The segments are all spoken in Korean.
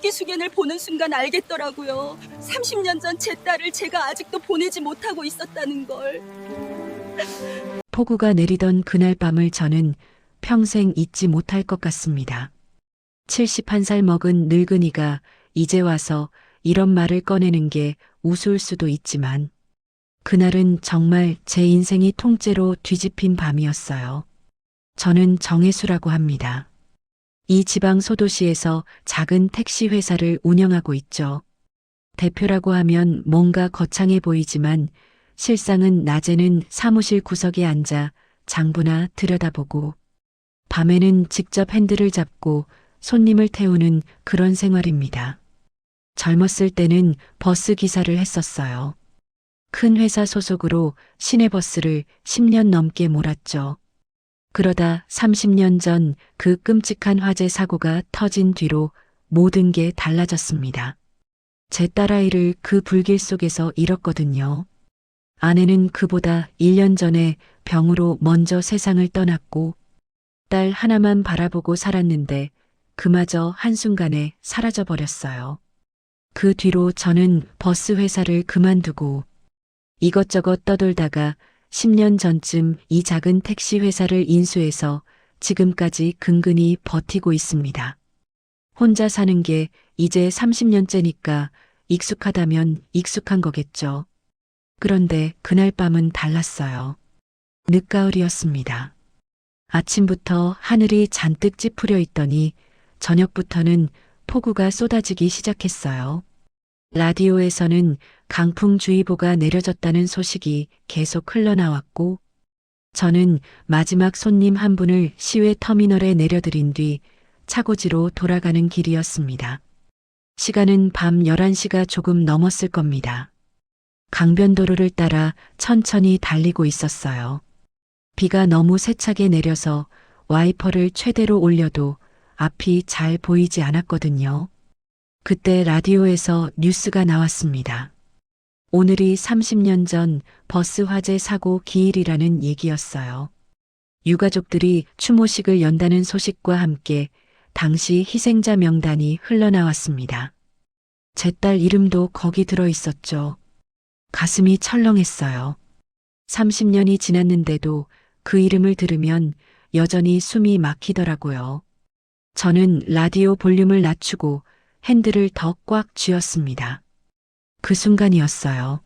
속기수견을 보는 순간 알겠더라고요. 30년 전 제 딸을 제가 아직도 보내지 못하고 있었다는 걸. 폭우가 내리던 그날 밤을 저는 평생 잊지 못할 것 같습니다. 71살 먹은 늙은이가 이제 와서 이런 말을 꺼내는 게 우스울 수도 있지만 그날은 정말 제 인생이 통째로 뒤집힌 밤이었어요. 저는 정혜수라고 합니다. 이 지방 소도시에서 작은 택시 회사를 운영하고 있죠. 대표라고 하면 뭔가 거창해 보이지만 실상은 낮에는 사무실 구석에 앉아 장부나 들여다보고 밤에는 직접 핸들을 잡고 손님을 태우는 그런 생활입니다. 젊었을 때는 버스 기사를 했었어요. 큰 회사 소속으로 시내버스를 10년 넘게 몰았죠. 그러다 30년 전 그 끔찍한 화재 사고가 터진 뒤로 모든 게 달라졌습니다. 제 딸아이를 그 불길 속에서 잃었거든요. 아내는 그보다 1년 전에 병으로 먼저 세상을 떠났고 딸 하나만 바라보고 살았는데 그마저 한순간에 사라져버렸어요. 그 뒤로 저는 버스 회사를 그만두고 이것저것 떠돌다가 10년 전쯤 이 작은 택시 회사를 인수해서 지금까지 근근히 버티고 있습니다. 혼자 사는 게 이제 30년째니까 익숙하다면 익숙한 거겠죠. 그런데 그날 밤은 달랐어요. 늦가을이었습니다. 아침부터 하늘이 잔뜩 찌푸려 있더니 저녁부터는 폭우가 쏟아지기 시작했어요. 라디오에서는 강풍주의보가 내려졌다는 소식이 계속 흘러나왔고 저는 마지막 손님 한 분을 시외 터미널에 내려드린 뒤 차고지로 돌아가는 길이었습니다. 시간은 밤 11시가 조금 넘었을 겁니다. 강변도로를 따라 천천히 달리고 있었어요. 비가 너무 세차게 내려서 와이퍼를 최대로 올려도 앞이 잘 보이지 않았거든요. 그때 라디오에서 뉴스가 나왔습니다. 오늘이 30년 전 버스 화재 사고 기일이라는 얘기였어요. 유가족들이 추모식을 연다는 소식과 함께 당시 희생자 명단이 흘러나왔습니다. 제 딸 이름도 거기 들어 있었죠. 가슴이 철렁했어요. 30년이 지났는데도 그 이름을 들으면 여전히 숨이 막히더라고요. 저는 라디오 볼륨을 낮추고 핸들을 더 꽉 쥐었습니다. 그 순간이었어요.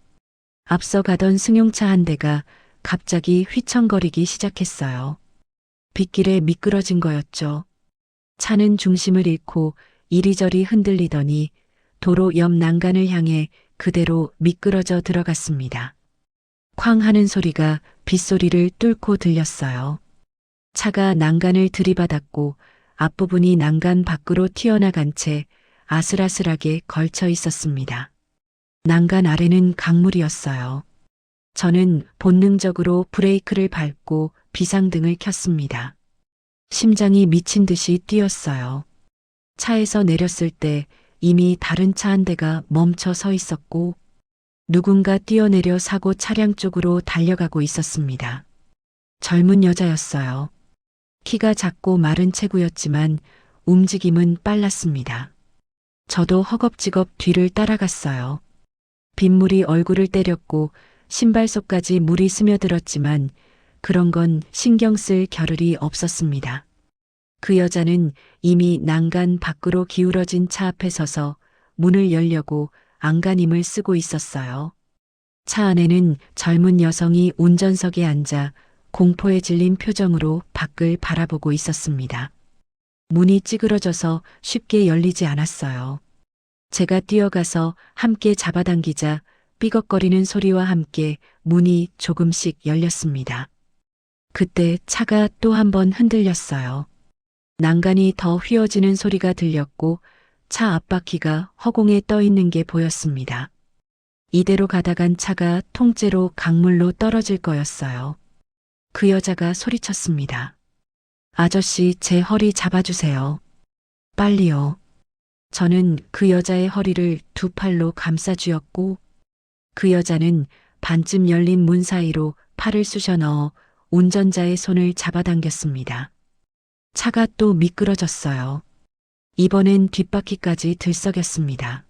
앞서 가던 승용차 한 대가 갑자기 휘청거리기 시작했어요. 빗길에 미끄러진 거였죠. 차는 중심을 잃고 이리저리 흔들리더니 도로 옆 난간을 향해 그대로 미끄러져 들어갔습니다. 쾅 하는 소리가 빗소리를 뚫고 들렸어요. 차가 난간을 들이받았고 앞부분이 난간 밖으로 튀어나간 채 아슬아슬하게 걸쳐 있었습니다. 난간 아래는 강물이었어요. 저는 본능적으로 브레이크를 밟고 비상등을 켰습니다. 심장이 미친 듯이 뛰었어요. 차에서 내렸을 때 이미 다른 차 한 대가 멈춰 서 있었고 누군가 뛰어내려 사고 차량 쪽으로 달려가고 있었습니다. 젊은 여자였어요. 키가 작고 마른 체구였지만 움직임은 빨랐습니다. 저도 허겁지겁 뒤를 따라갔어요. 빗물이 얼굴을 때렸고 신발 속까지 물이 스며들었지만 그런 건 신경 쓸 겨를이 없었습니다. 그 여자는 이미 난간 밖으로 기울어진 차 앞에 서서 문을 열려고 안간힘을 쓰고 있었어요. 차 안에는 젊은 여성이 운전석에 앉아 공포에 질린 표정으로 밖을 바라보고 있었습니다. 문이 찌그러져서 쉽게 열리지 않았어요. 제가 뛰어가서 함께 잡아당기자 삐걱거리는 소리와 함께 문이 조금씩 열렸습니다. 그때 차가 또 한 번 흔들렸어요. 난간이 더 휘어지는 소리가 들렸고 차 앞바퀴가 허공에 떠 있는 게 보였습니다. 이대로 가다간 차가 통째로 강물로 떨어질 거였어요. 그 여자가 소리쳤습니다. 아저씨, 제 허리 잡아주세요. 빨리요. 저는 그 여자의 허리를 두 팔로 감싸 쥐었고 그 여자는 반쯤 열린 문 사이로 팔을 쑤셔 넣어 운전자의 손을 잡아당겼습니다. 차가 또 미끄러졌어요. 이번엔 뒷바퀴까지 들썩였습니다.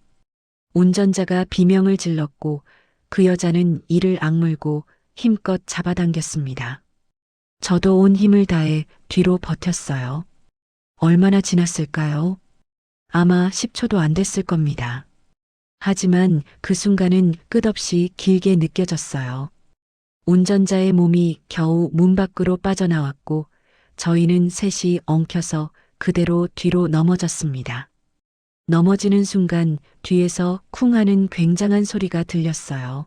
운전자가 비명을 질렀고 그 여자는 이를 악물고 힘껏 잡아당겼습니다. 저도 온 힘을 다해 뒤로 버텼어요. 얼마나 지났을까요? 아마 10초도 안 됐을 겁니다. 하지만 그 순간은 끝없이 길게 느껴졌어요. 운전자의 몸이 겨우 문 밖으로 빠져나왔고 저희는 셋이 엉켜서 그대로 뒤로 넘어졌습니다. 넘어지는 순간 뒤에서 쿵 하는 굉장한 소리가 들렸어요.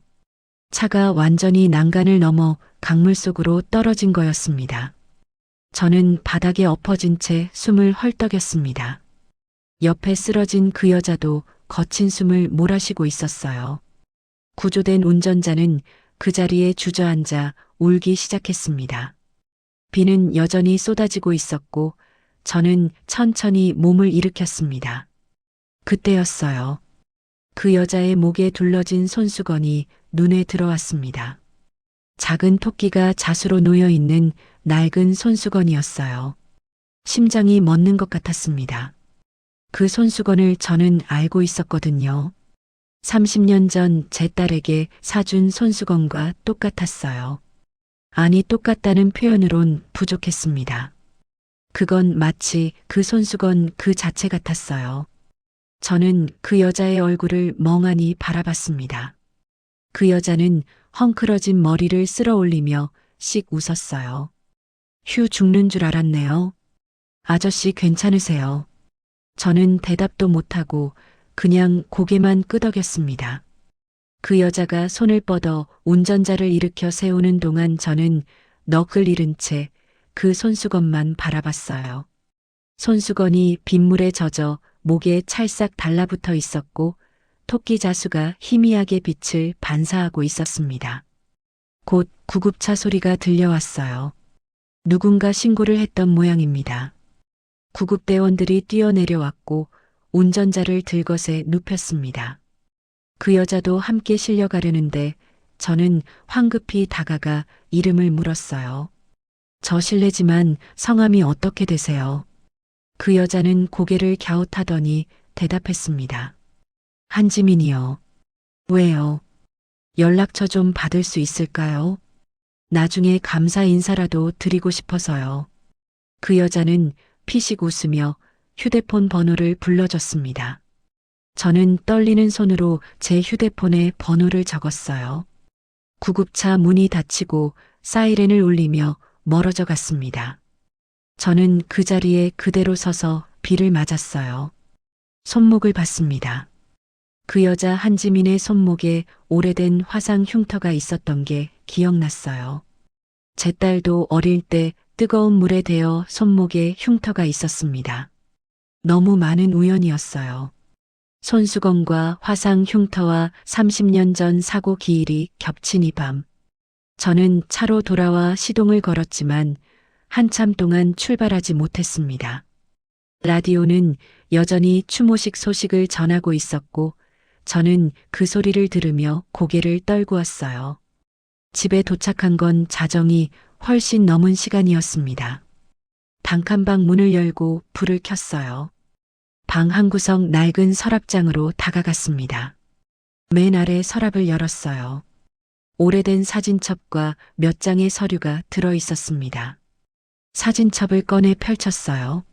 차가 완전히 난간을 넘어 강물 속으로 떨어진 거였습니다. 저는 바닥에 엎어진 채 숨을 헐떡였습니다. 옆에 쓰러진 그 여자도 거친 숨을 몰아쉬고 있었어요. 구조된 운전자는 그 자리에 주저앉아 울기 시작했습니다. 비는 여전히 쏟아지고 있었고 저는 천천히 몸을 일으켰습니다. 그때였어요. 그 여자의 목에 둘러진 손수건이 눈에 들어왔습니다. 작은 토끼가 자수로 놓여 있는 낡은 손수건이었어요. 심장이 멎는 것 같았습니다. 그 손수건을 저는 알고 있었거든요. 30년 전 제 딸에게 사준 손수건과 똑같았어요. 아니, 똑같다는 표현으론 부족했습니다. 그건 마치 그 손수건 그 자체 같았어요. 저는 그 여자의 얼굴을 멍하니 바라봤습니다. 그 여자는 헝클어진 머리를 쓸어 올리며 씩 웃었어요. 휴, 죽는 줄 알았네요. 아저씨 괜찮으세요? 저는 대답도 못하고 그냥 고개만 끄덕였습니다. 그 여자가 손을 뻗어 운전자를 일으켜 세우는 동안 저는 넋을 잃은 채 그 손수건만 바라봤어요. 손수건이 빗물에 젖어 목에 찰싹 달라붙어 있었고 토끼 자수가 희미하게 빛을 반사하고 있었습니다. 곧 구급차 소리가 들려왔어요. 누군가 신고를 했던 모양입니다. 구급대원들이 뛰어내려왔고 운전자를 들것에 눕혔습니다. 그 여자도 함께 실려가려는데 저는 황급히 다가가 이름을 물었어요. 저 실례지만 성함이 어떻게 되세요? 그 여자는 고개를 갸웃하더니 대답했습니다. 한지민이요. 왜요? 연락처 좀 받을 수 있을까요? 나중에 감사 인사라도 드리고 싶어서요. 그 여자는 피식 웃으며 휴대폰 번호를 불러줬습니다. 저는 떨리는 손으로 제 휴대폰에 번호를 적었어요. 구급차 문이 닫히고 사이렌을 울리며 멀어져 갔습니다. 저는 그 자리에 그대로 서서 비를 맞았어요. 손목을 봤습니다. 그 여자 한지민의 손목에 오래된 화상 흉터가 있었던 게 기억났어요. 제 딸도 어릴 때 뜨거운 물에 데어 손목에 흉터가 있었습니다. 너무 많은 우연이었어요. 손수건과 화상 흉터와 30년 전 사고 기일이 겹친 이 밤. 저는 차로 돌아와 시동을 걸었지만 한참 동안 출발하지 못했습니다. 라디오는 여전히 추모식 소식을 전하고 있었고 저는 그 소리를 들으며 고개를 떨구었어요. 집에 도착한 건 자정이 훨씬 넘은 시간이었습니다. 단칸방 문을 열고 불을 켰어요. 방 한 구석 낡은 서랍장으로 다가갔습니다. 맨 아래 서랍을 열었어요. 오래된 사진첩과 몇 장의 서류가 들어 있었습니다. 사진첩을 꺼내 펼쳤어요.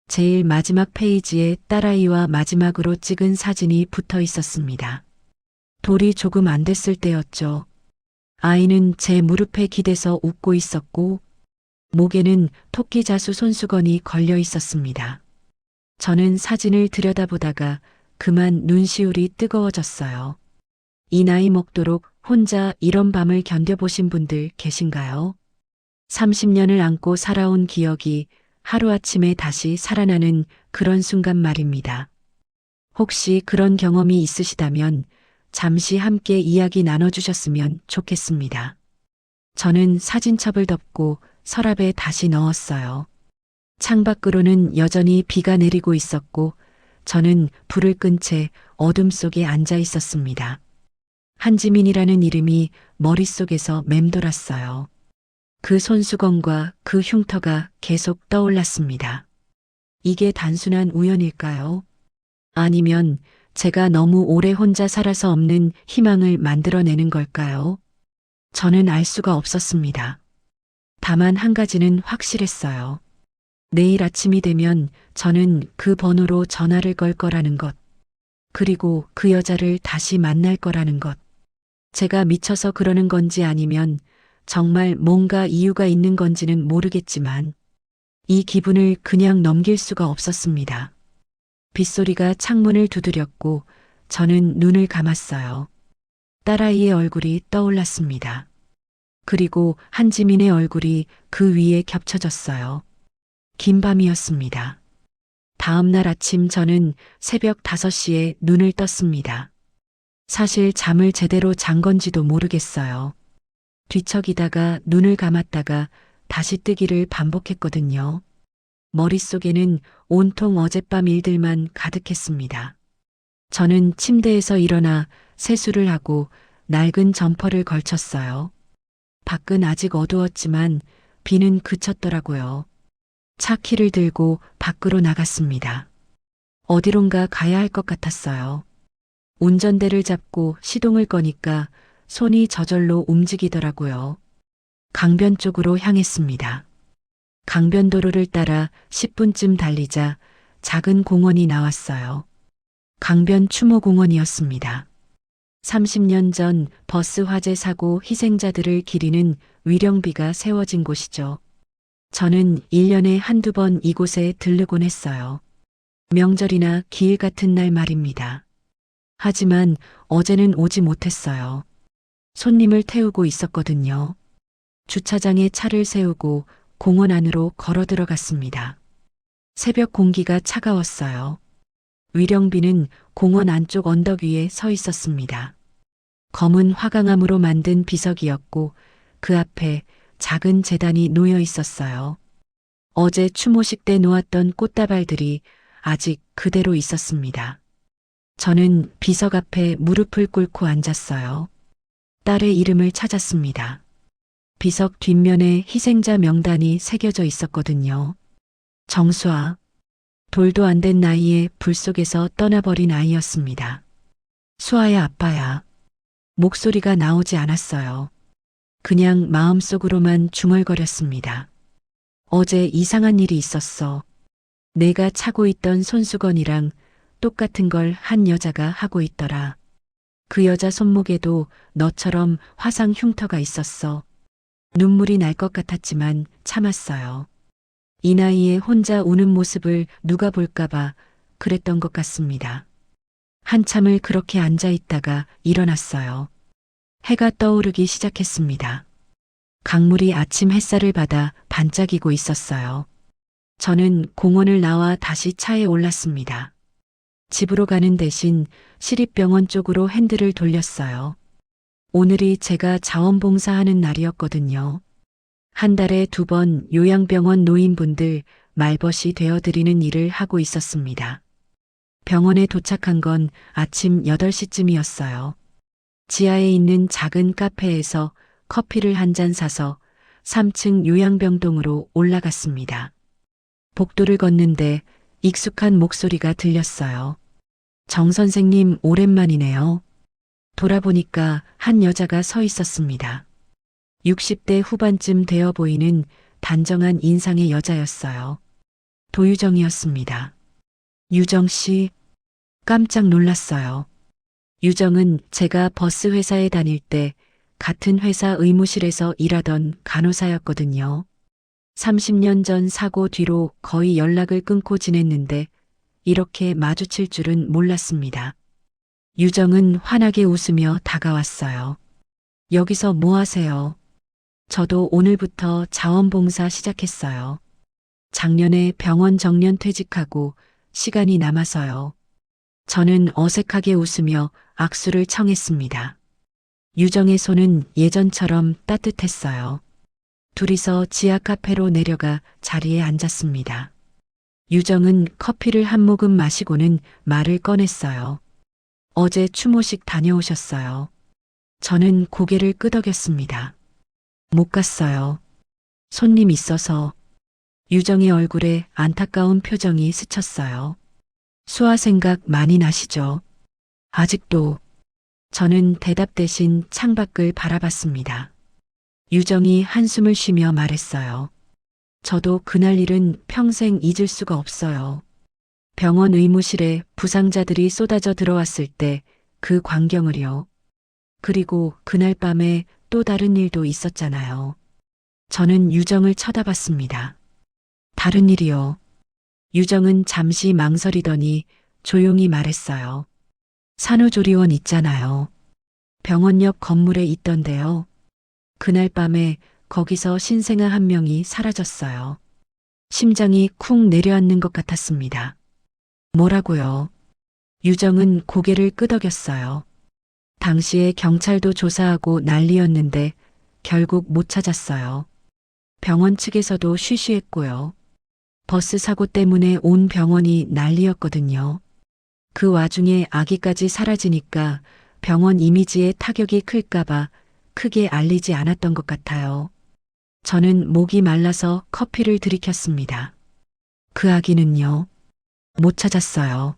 제일 마지막 페이지에 딸아이와 마지막으로 찍은 사진이 붙어 있었습니다. 돌이 조금 안 됐을 때였죠. 아이는 제 무릎에 기대서 웃고 있었고 목에는 토끼 자수 손수건이 걸려 있었습니다. 저는 사진을 들여다보다가 그만 눈시울이 뜨거워졌어요. 이 나이 먹도록 혼자 이런 밤을 견뎌보신 분들 계신가요? 30년을 안고 살아온 기억이 하루아침에 다시 살아나는 그런 순간 말입니다. 혹시 그런 경험이 있으시다면 잠시 함께 이야기 나눠주셨으면 좋겠습니다. 저는 사진첩을 덮고 서랍에 다시 넣었어요. 창밖으로는 여전히 비가 내리고 있었고 저는 불을 끈 채 어둠 속에 앉아 있었습니다. 한지민이라는 이름이 머릿속에서 맴돌았어요. 그 손수건과 그 흉터가 계속 떠올랐습니다. 이게 단순한 우연일까요? 아니면 제가 너무 오래 혼자 살아서 없는 희망을 만들어내는 걸까요? 저는 알 수가 없었습니다. 다만 한 가지는 확실했어요. 내일 아침이 되면 저는 그 번호로 전화를 걸 거라는 것. 그리고 그 여자를 다시 만날 거라는 것. 제가 미쳐서 그러는 건지 아니면 정말 뭔가 이유가 있는 건지는 모르겠지만 이 기분을 그냥 넘길 수가 없었습니다. 빗소리가 창문을 두드렸고 저는 눈을 감았어요. 딸아이의 얼굴이 떠올랐습니다. 그리고 한지민의 얼굴이 그 위에 겹쳐졌어요. 긴 밤이었습니다. 다음 날 아침 저는 새벽 5시에 눈을 떴습니다. 사실 잠을 제대로 잔 건지도 모르겠어요. 뒤척이다가 눈을 감았다가 다시 뜨기를 반복했거든요. 머릿속에는 온통 어젯밤 일들만 가득했습니다. 저는 침대에서 일어나 세수를 하고 낡은 점퍼를 걸쳤어요. 밖은 아직 어두웠지만 비는 그쳤더라고요. 차 키를 들고 밖으로 나갔습니다. 어디론가 가야 할 것 같았어요. 운전대를 잡고 시동을 거니까 손이 저절로 움직이더라고요. 강변 쪽으로 향했습니다. 강변도로를 따라 10분쯤 달리자 작은 공원이 나왔어요. 강변 추모공원이었습니다. 30년 전 버스 화재 사고 희생자들을 기리는 위령비가 세워진 곳이죠. 저는 1년에 한두 번 이곳에 들르곤 했어요. 명절이나 기일 같은 날 말입니다. 하지만 어제는 오지 못했어요. 손님을 태우고 있었거든요. 주차장에 차를 세우고 공원 안으로 걸어 들어갔습니다. 새벽 공기가 차가웠어요. 위령비는 공원 안쪽 언덕 위에 서 있었습니다. 검은 화강암으로 만든 비석이었고 그 앞에 작은 제단이 놓여 있었어요. 어제 추모식 때 놓았던 꽃다발들이 아직 그대로 있었습니다. 저는 비석 앞에 무릎을 꿇고 앉았어요. 딸의 이름을 찾았습니다. 비석 뒷면에 희생자 명단이 새겨져 있었거든요. 정수아, 돌도 안 된 나이에 불 속에서 떠나버린 아이였습니다. 수아의 아빠야. 목소리가 나오지 않았어요. 그냥 마음속으로만 중얼거렸습니다. 어제 이상한 일이 있었어. 내가 차고 있던 손수건이랑 똑같은 걸 한 여자가 하고 있더라. 그 여자 손목에도 너처럼 화상 흉터가 있었어. 눈물이 날 것 같았지만 참았어요. 이 나이에 혼자 우는 모습을 누가 볼까봐 그랬던 것 같습니다. 한참을 그렇게 앉아 있다가 일어났어요. 해가 떠오르기 시작했습니다. 강물이 아침 햇살을 받아 반짝이고 있었어요. 저는 공원을 나와 다시 차에 올랐습니다. 집으로 가는 대신 시립병원 쪽으로 핸들을 돌렸어요. 오늘이 제가 자원봉사하는 날이었거든요. 한 달에 2번 요양병원 노인분들 말벗이 되어드리는 일을 하고 있었습니다. 병원에 도착한 건 아침 8시쯤이었어요. 지하에 있는 작은 카페에서 커피를 한 잔 사서 3층 요양병동으로 올라갔습니다. 복도를 걷는데 익숙한 목소리가 들렸어요. 정 선생님 오랜만이네요. 돌아보니까 한 여자가 서 있었습니다. 60대 후반쯤 되어 보이는 단정한 인상의 여자였어요. 도유정이었습니다. 유정 씨, 깜짝 놀랐어요. 유정은 제가 버스 회사에 다닐 때 같은 회사 의무실에서 일하던 간호사였거든요. 30년 전 사고 뒤로 거의 연락을 끊고 지냈는데 이렇게 마주칠 줄은 몰랐습니다. 유정은 환하게 웃으며 다가왔어요. 여기서 뭐 하세요? 저도 오늘부터 자원봉사 시작했어요. 작년에 병원 정년 퇴직하고 시간이 남아서요. 저는 어색하게 웃으며 악수를 청했습니다. 유정의 손은 예전처럼 따뜻했어요. 둘이서 지하 카페로 내려가 자리에 앉았습니다. 유정은 커피를 한 모금 마시고는 말을 꺼냈어요. 어제 추모식 다녀오셨어요. 저는 고개를 끄덕였습니다. 못 갔어요. 손님 있어서. 유정의 얼굴에 안타까운 표정이 스쳤어요. 수아 생각 많이 나시죠? 아직도. 저는 대답 대신 창밖을 바라봤습니다. 유정이 한숨을 쉬며 말했어요. 저도 그날 일은 평생 잊을 수가 없어요. 병원 의무실에 부상자들이 쏟아져 들어왔을 때 그 광경을요. 그리고 그날 밤에 또 다른 일도 있었잖아요. 저는 유정을 쳐다봤습니다. 다른 일이요. 유정은 잠시 망설이더니 조용히 말했어요. 산후조리원 있잖아요. 병원 옆 건물에 있던데요. 그날 밤에 거기서 신생아 한 명이 사라졌어요. 심장이 쿵 내려앉는 것 같았습니다. 뭐라고요? 유정은 고개를 끄덕였어요. 당시에 경찰도 조사하고 난리였는데 결국 못 찾았어요. 병원 측에서도 쉬쉬했고요. 버스 사고 때문에 온 병원이 난리였거든요. 그 와중에 아기까지 사라지니까 병원 이미지에 타격이 클까봐 크게 알리지 않았던 것 같아요. 저는 목이 말라서 커피를 들이켰습니다. 그 아기는요? 못 찾았어요.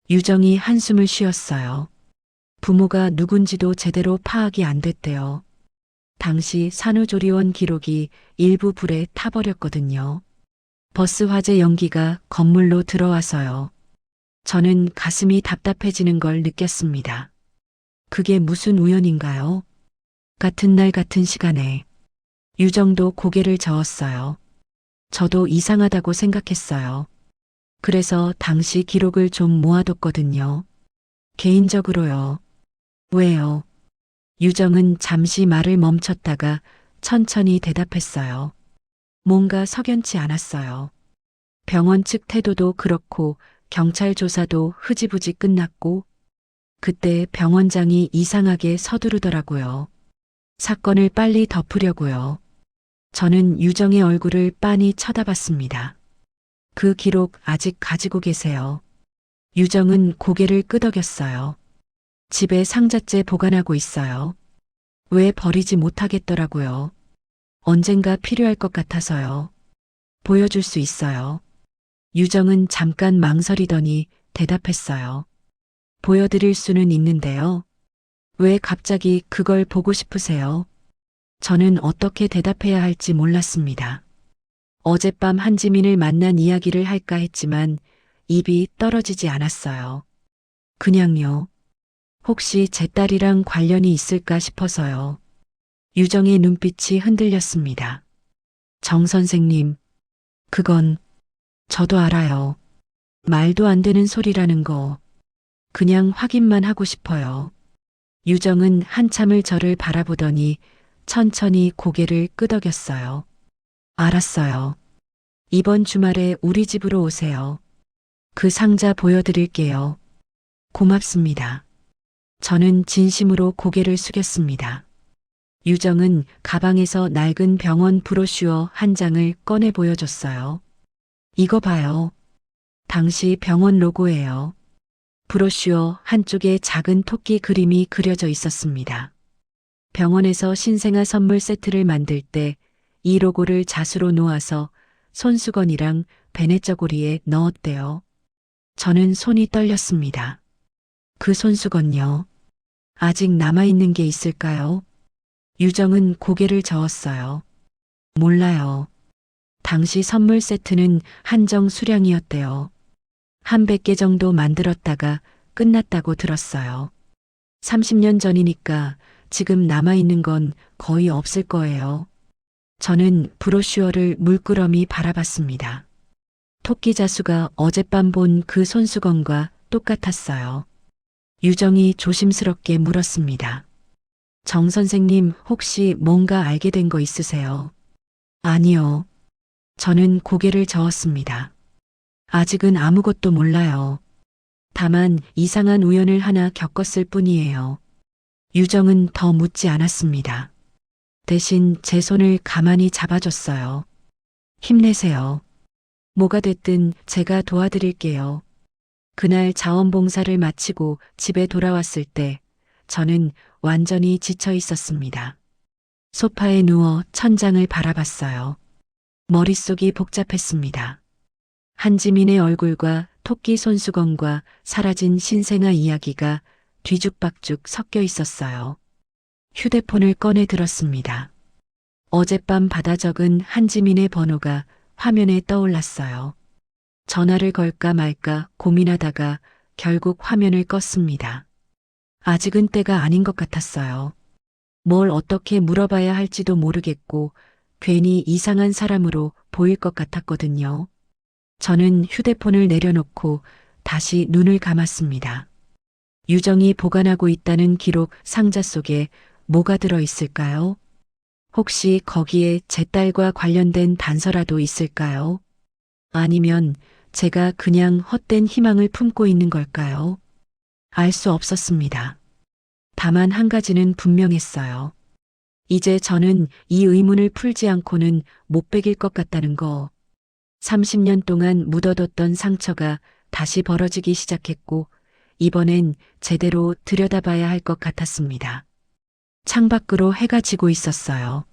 유정이 한숨을 쉬었어요. 부모가 누군지도 제대로 파악이 안 됐대요. 당시 산후조리원 기록이 일부 불에 타버렸거든요. 버스 화재 연기가 건물로 들어와서요. 저는 가슴이 답답해지는 걸 느꼈습니다. 그게 무슨 우연인가요? 같은 날 같은 시간에 유정도 고개를 저었어요. 저도 이상하다고 생각했어요. 그래서 당시 기록을 좀 모아뒀거든요. 개인적으로요. 왜요? 유정은 잠시 말을 멈췄다가 천천히 대답했어요. 뭔가 석연치 않았어요. 병원 측 태도도 그렇고 경찰 조사도 흐지부지 끝났고 그때 병원장이 이상하게 서두르더라고요. 사건을 빨리 덮으려고요. 저는 유정의 얼굴을 빤히 쳐다봤습니다. 그 기록 아직 가지고 계세요. 유정은 고개를 끄덕였어요. 집에 상자째 보관하고 있어요. 왜 버리지 못하겠더라고요. 언젠가 필요할 것 같아서요. 보여줄 수 있어요. 유정은 잠깐 망설이더니 대답했어요. 보여드릴 수는 있는데요. 왜 갑자기 그걸 보고 싶으세요? 저는 어떻게 대답해야 할지 몰랐습니다. 어젯밤 한지민을 만난 이야기를 할까 했지만 입이 떨어지지 않았어요. 그냥요. 혹시 제 딸이랑 관련이 있을까 싶어서요. 유정의 눈빛이 흔들렸습니다. 정 선생님, 그건 저도 알아요. 말도 안 되는 소리라는 거. 그냥 확인만 하고 싶어요. 유정은 한참을 저를 바라보더니 천천히 고개를 끄덕였어요. 알았어요. 이번 주말에 우리 집으로 오세요. 그 상자 보여드릴게요. 고맙습니다. 저는 진심으로 고개를 숙였습니다. 유정은 가방에서 낡은 병원 브로슈어 한 장을 꺼내 보여줬어요. 이거 봐요. 당시 병원 로고예요. 브로슈어 한쪽에 작은 토끼 그림이 그려져 있었습니다. 병원에서 신생아 선물 세트를 만들 때 이 로고를 자수로 놓아서 손수건이랑 베네저고리에 넣었대요. 저는 손이 떨렸습니다. 그 손수건요. 아직 남아있는 게 있을까요? 유정은 고개를 저었어요. 몰라요. 당시 선물 세트는 한정 수량이었대요. 한 100개 정도 만들었다가 끝났다고 들었어요. 30년 전이니까 지금 남아있는 건 거의 없을 거예요. 저는 브로슈어를 물끄러미 바라봤습니다. 토끼 자수가 어젯밤 본 그 손수건과 똑같았어요. 유정이 조심스럽게 물었습니다. 정 선생님 혹시 뭔가 알게 된 거 있으세요? 아니요. 저는 고개를 저었습니다. 아직은 아무것도 몰라요. 다만 이상한 우연을 하나 겪었을 뿐이에요. 유정은 더 묻지 않았습니다. 대신 제 손을 가만히 잡아줬어요. 힘내세요. 뭐가 됐든 제가 도와드릴게요. 그날 자원봉사를 마치고 집에 돌아왔을 때 저는 완전히 지쳐 있었습니다. 소파에 누워 천장을 바라봤어요. 머릿속이 복잡했습니다. 한지민의 얼굴과 토끼 손수건과 사라진 신생아 이야기가 뒤죽박죽 섞여 있었어요. 휴대폰을 꺼내 들었습니다. 어젯밤 받아 적은 한지민의 번호가 화면에 떠올랐어요. 전화를 걸까 말까 고민하다가 결국 화면을 껐습니다. 아직은 때가 아닌 것 같았어요. 뭘 어떻게 물어봐야 할지도 모르겠고 괜히 이상한 사람으로 보일 것 같았거든요. 저는 휴대폰을 내려놓고 다시 눈을 감았습니다. 유정이 보관하고 있다는 기록 상자 속에 뭐가 들어 있을까요? 혹시 거기에 제 딸과 관련된 단서라도 있을까요? 아니면 제가 그냥 헛된 희망을 품고 있는 걸까요? 알 수 없었습니다. 다만 한 가지는 분명했어요. 이제 저는 이 의문을 풀지 않고는 못 베길 것 같다는 거. 30년 동안 묻어뒀던 상처가 다시 벌어지기 시작했고, 이번엔 제대로 들여다봐야 할 것 같았습니다. 창밖으로 해가 지고 있었어요.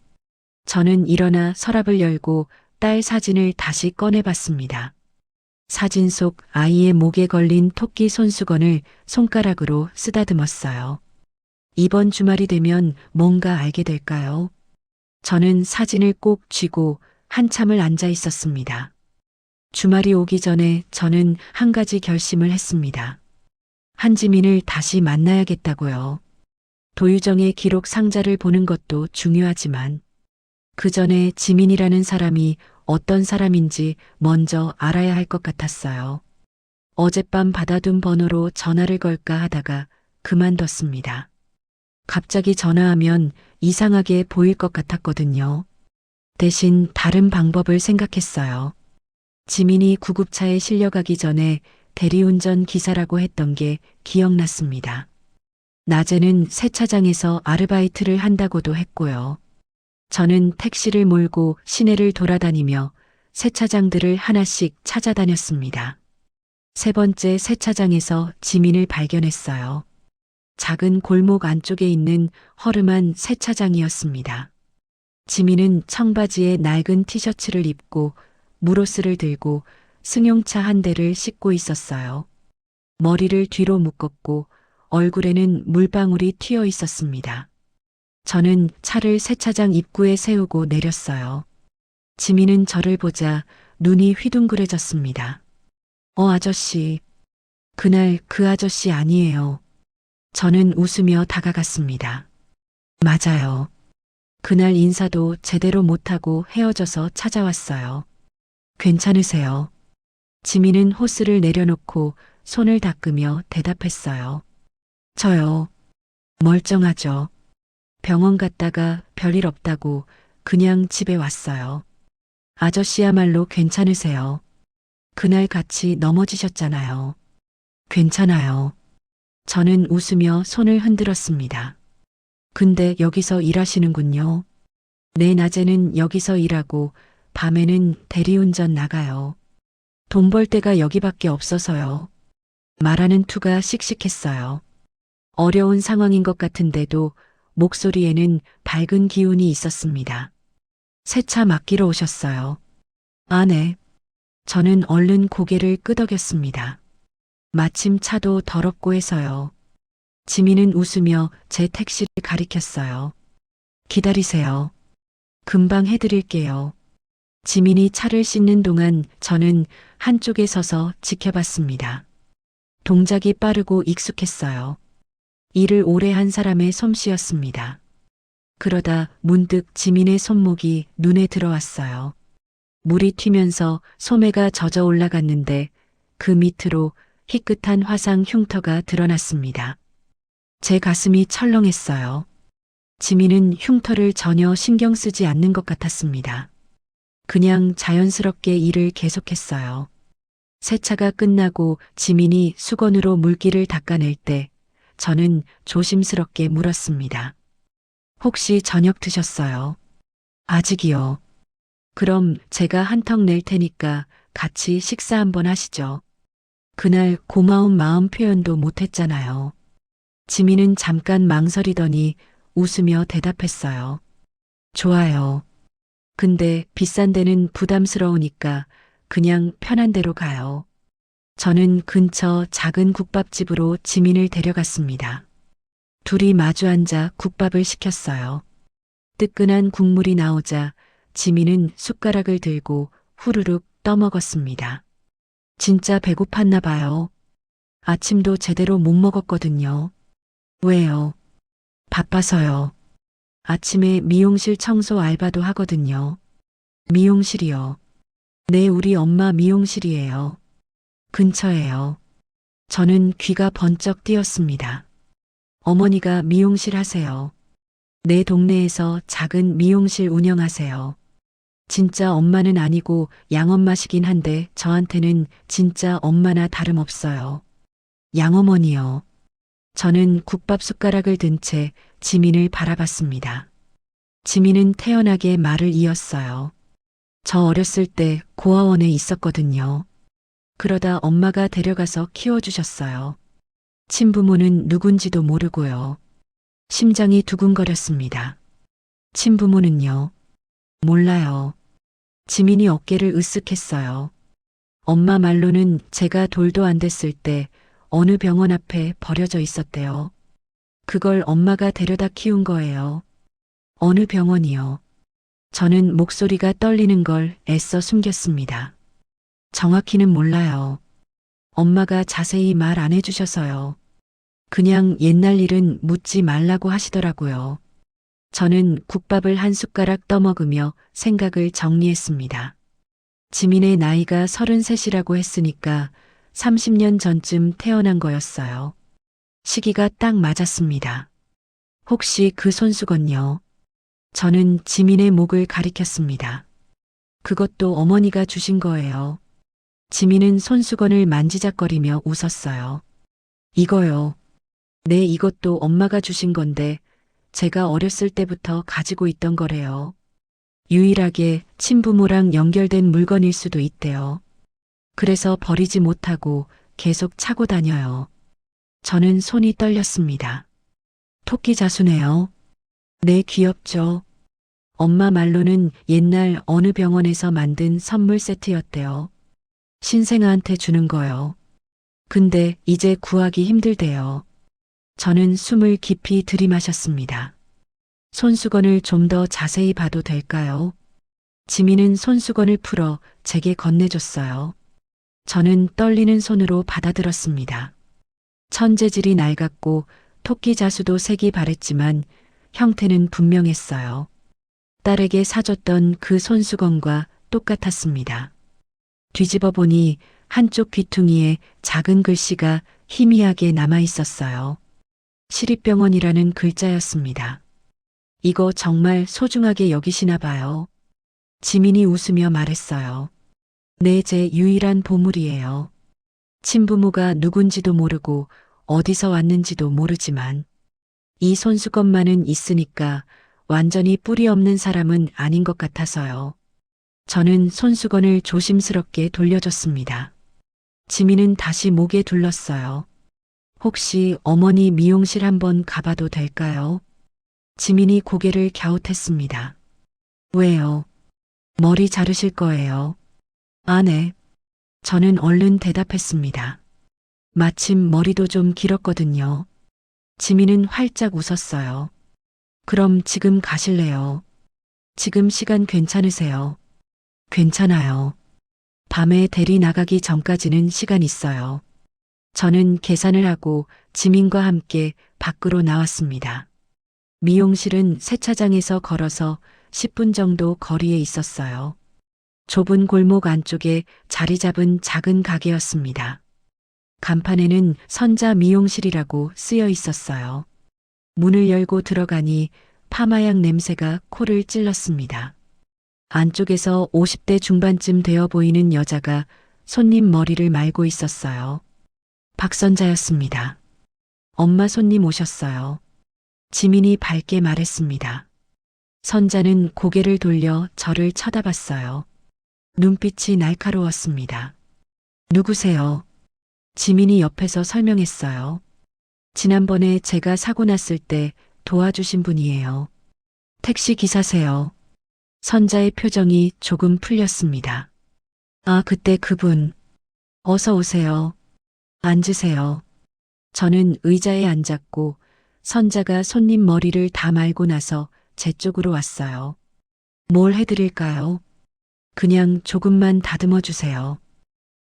저는 일어나 서랍을 열고 딸 사진을 다시 꺼내봤습니다. 사진 속 아이의 목에 걸린 토끼 손수건을 손가락으로 쓰다듬었어요. 이번 주말이 되면 뭔가 알게 될까요? 저는 사진을 꼭 쥐고 한참을 앉아 있었습니다. 주말이 오기 전에 저는 한 가지 결심을 했습니다. 한지민을 다시 만나야겠다고요. 도유정의 기록 상자를 보는 것도 중요하지만 그 전에 지민이라는 사람이 어떤 사람인지 먼저 알아야 할 것 같았어요. 어젯밤 받아둔 번호로 전화를 걸까 하다가 그만뒀습니다. 갑자기 전화하면 이상하게 보일 것 같았거든요. 대신 다른 방법을 생각했어요. 지민이 구급차에 실려가기 전에 대리운전 기사라고 했던 게 기억났습니다. 낮에는 세차장에서 아르바이트를 한다고도 했고요. 저는 택시를 몰고 시내를 돌아다니며 세차장들을 하나씩 찾아다녔습니다. 세 번째 세차장에서 지민을 발견했어요. 작은 골목 안쪽에 있는 허름한 세차장이었습니다. 지민은 청바지에 낡은 티셔츠를 입고 무로스를 들고 승용차 한 대를 싣고 있었어요. 머리를 뒤로 묶었고 얼굴에는 물방울이 튀어 있었습니다. 저는 차를 세차장 입구에 세우고 내렸어요. 지민은 저를 보자 눈이 휘둥그레졌습니다. 아저씨. 그날 그 아저씨 아니에요. 저는 웃으며 다가갔습니다. 맞아요. 그날 인사도 제대로 못하고 헤어져서 찾아왔어요. 괜찮으세요? 지민은 호스를 내려놓고 손을 닦으며 대답했어요. 저요. 멀쩡하죠. 병원 갔다가 별일 없다고 그냥 집에 왔어요. 아저씨야말로 괜찮으세요. 그날 같이 넘어지셨잖아요. 괜찮아요. 저는 웃으며 손을 흔들었습니다. 근데 여기서 일하시는군요. 네, 낮에는 여기서 일하고 밤에는 대리운전 나가요. 돈 벌 데가 여기밖에 없어서요. 말하는 투가 씩씩했어요. 어려운 상황인 것 같은데도 목소리에는 밝은 기운이 있었습니다. 세차 맡기러 오셨어요. 아, 네. 저는 얼른 고개를 끄덕였습니다. 마침 차도 더럽고 해서요. 지민은 웃으며 제 택시를 가리켰어요. 기다리세요. 금방 해드릴게요. 지민이 차를 씻는 동안 저는 한쪽에 서서 지켜봤습니다. 동작이 빠르고 익숙했어요. 일을 오래 한 사람의 솜씨였습니다. 그러다 문득 지민의 손목이 눈에 들어왔어요. 물이 튀면서 소매가 젖어 올라갔는데 그 밑으로 희끗한 화상 흉터가 드러났습니다. 제 가슴이 철렁했어요. 지민은 흉터를 전혀 신경 쓰지 않는 것 같았습니다. 그냥 자연스럽게 일을 계속했어요. 세차가 끝나고 지민이 수건으로 물기를 닦아낼 때 저는 조심스럽게 물었습니다. 혹시 저녁 드셨어요? 아직이요. 그럼 제가 한턱 낼 테니까 같이 식사 한번 하시죠. 그날 고마운 마음 표현도 못했잖아요. 지민은 잠깐 망설이더니 웃으며 대답했어요. 좋아요. 근데 비싼 데는 부담스러우니까 그냥 편한 데로 가요. 저는 근처 작은 국밥집으로 지민을 데려갔습니다. 둘이 마주 앉아 국밥을 시켰어요. 뜨끈한 국물이 나오자 지민은 숟가락을 들고 후루룩 떠먹었습니다. 진짜 배고팠나 봐요. 아침도 제대로 못 먹었거든요. 왜요? 바빠서요. 아침에 미용실 청소 알바도 하거든요. 미용실이요. 네, 우리 엄마 미용실이에요. 근처에요. 저는 귀가 번쩍 뜨였습니다. 어머니가 미용실 하세요. 내 동네에서 작은 미용실 운영하세요. 진짜 엄마는 아니고 양엄마시긴 한데 저한테는 진짜 엄마나 다름없어요. 양어머니요. 저는 국밥 숟가락을 든 채 지민을 바라봤습니다. 지민은 태연하게 말을 이었어요. 저 어렸을 때 고아원에 있었거든요. 그러다 엄마가 데려가서 키워주셨어요. 친부모는 누군지도 모르고요. 심장이 두근거렸습니다. 친부모는요? 몰라요. 지민이 어깨를 으쓱했어요. 엄마 말로는 제가 돌도 안 됐을 때 어느 병원 앞에 버려져 있었대요. 그걸 엄마가 데려다 키운 거예요. 어느 병원이요? 저는 목소리가 떨리는 걸 애써 숨겼습니다. 정확히는 몰라요. 엄마가 자세히 말 안 해주셔서요. 그냥 옛날 일은 묻지 말라고 하시더라고요. 저는 국밥을 한 숟가락 떠먹으며 생각을 정리했습니다. 지민의 나이가 33이라고 했으니까 30년 전쯤 태어난 거였어요. 시기가 딱 맞았습니다. 혹시 그 손수건요? 저는 지민의 목을 가리켰습니다. 그것도 어머니가 주신 거예요. 지민은 손수건을 만지작거리며 웃었어요. 이거요. 네, 이것도 엄마가 주신 건데 제가 어렸을 때부터 가지고 있던 거래요. 유일하게 친부모랑 연결된 물건일 수도 있대요. 그래서 버리지 못하고 계속 차고 다녀요. 저는 손이 떨렸습니다. 토끼 자수네요. 네, 귀엽죠. 엄마 말로는 옛날 어느 병원에서 만든 선물 세트였대요. 신생아한테 주는 거요. 근데 이제 구하기 힘들대요. 저는 숨을 깊이 들이마셨습니다. 손수건을 좀 더 자세히 봐도 될까요? 지민은 손수건을 풀어 제게 건네줬어요. 저는 떨리는 손으로 받아들었습니다. 천재질이 낡았고 토끼 자수도 색이 바랬지만 형태는 분명했어요. 딸에게 사줬던 그 손수건과 똑같았습니다. 뒤집어 보니 한쪽 귀퉁이에 작은 글씨가 희미하게 남아 있었어요. 시립병원이라는 글자였습니다. 이거 정말 소중하게 여기시나 봐요. 지민이 웃으며 말했어요. 네, 제 유일한 보물이에요. 친부모가 누군지도 모르고 어디서 왔는지도 모르지만 이 손수건만은 있으니까 완전히 뿌리 없는 사람은 아닌 것 같아서요. 저는 손수건을 조심스럽게 돌려줬습니다. 지민은 다시 목에 둘렀어요. 혹시 어머니 미용실 한번 가봐도 될까요? 지민이 고개를 갸웃했습니다. 왜요? 머리 자르실 거예요? 아, 네. 저는 얼른 대답했습니다. 마침 머리도 좀 길었거든요. 지민은 활짝 웃었어요. 그럼 지금 가실래요? 지금 시간 괜찮으세요? 괜찮아요. 밤에 대리 나가기 전까지는 시간 있어요. 저는 계산을 하고 지민과 함께 밖으로 나왔습니다. 미용실은 세차장에서 걸어서 10분 정도 거리에 있었어요. 좁은 골목 안쪽에 자리 잡은 작은 가게였습니다. 간판에는 선자 미용실이라고 쓰여 있었어요. 문을 열고 들어가니 파마향 냄새가 코를 찔렀습니다. 안쪽에서 50대 중반쯤 되어 보이는 여자가 손님 머리를 말고 있었어요. 박선자였습니다. 엄마 손님 오셨어요. 지민이 밝게 말했습니다. 선자는 고개를 돌려 저를 쳐다봤어요. 눈빛이 날카로웠습니다. 누구세요? 지민이 옆에서 설명했어요. 지난번에 제가 사고 났을 때 도와주신 분이에요. 택시 기사세요. 선자의 표정이 조금 풀렸습니다. 아, 그때 그분. 어서 오세요. 앉으세요. 저는 의자에 앉았고 선자가 손님 머리를 다 말고 나서 제 쪽으로 왔어요. 뭘 해드릴까요? 그냥 조금만 다듬어 주세요.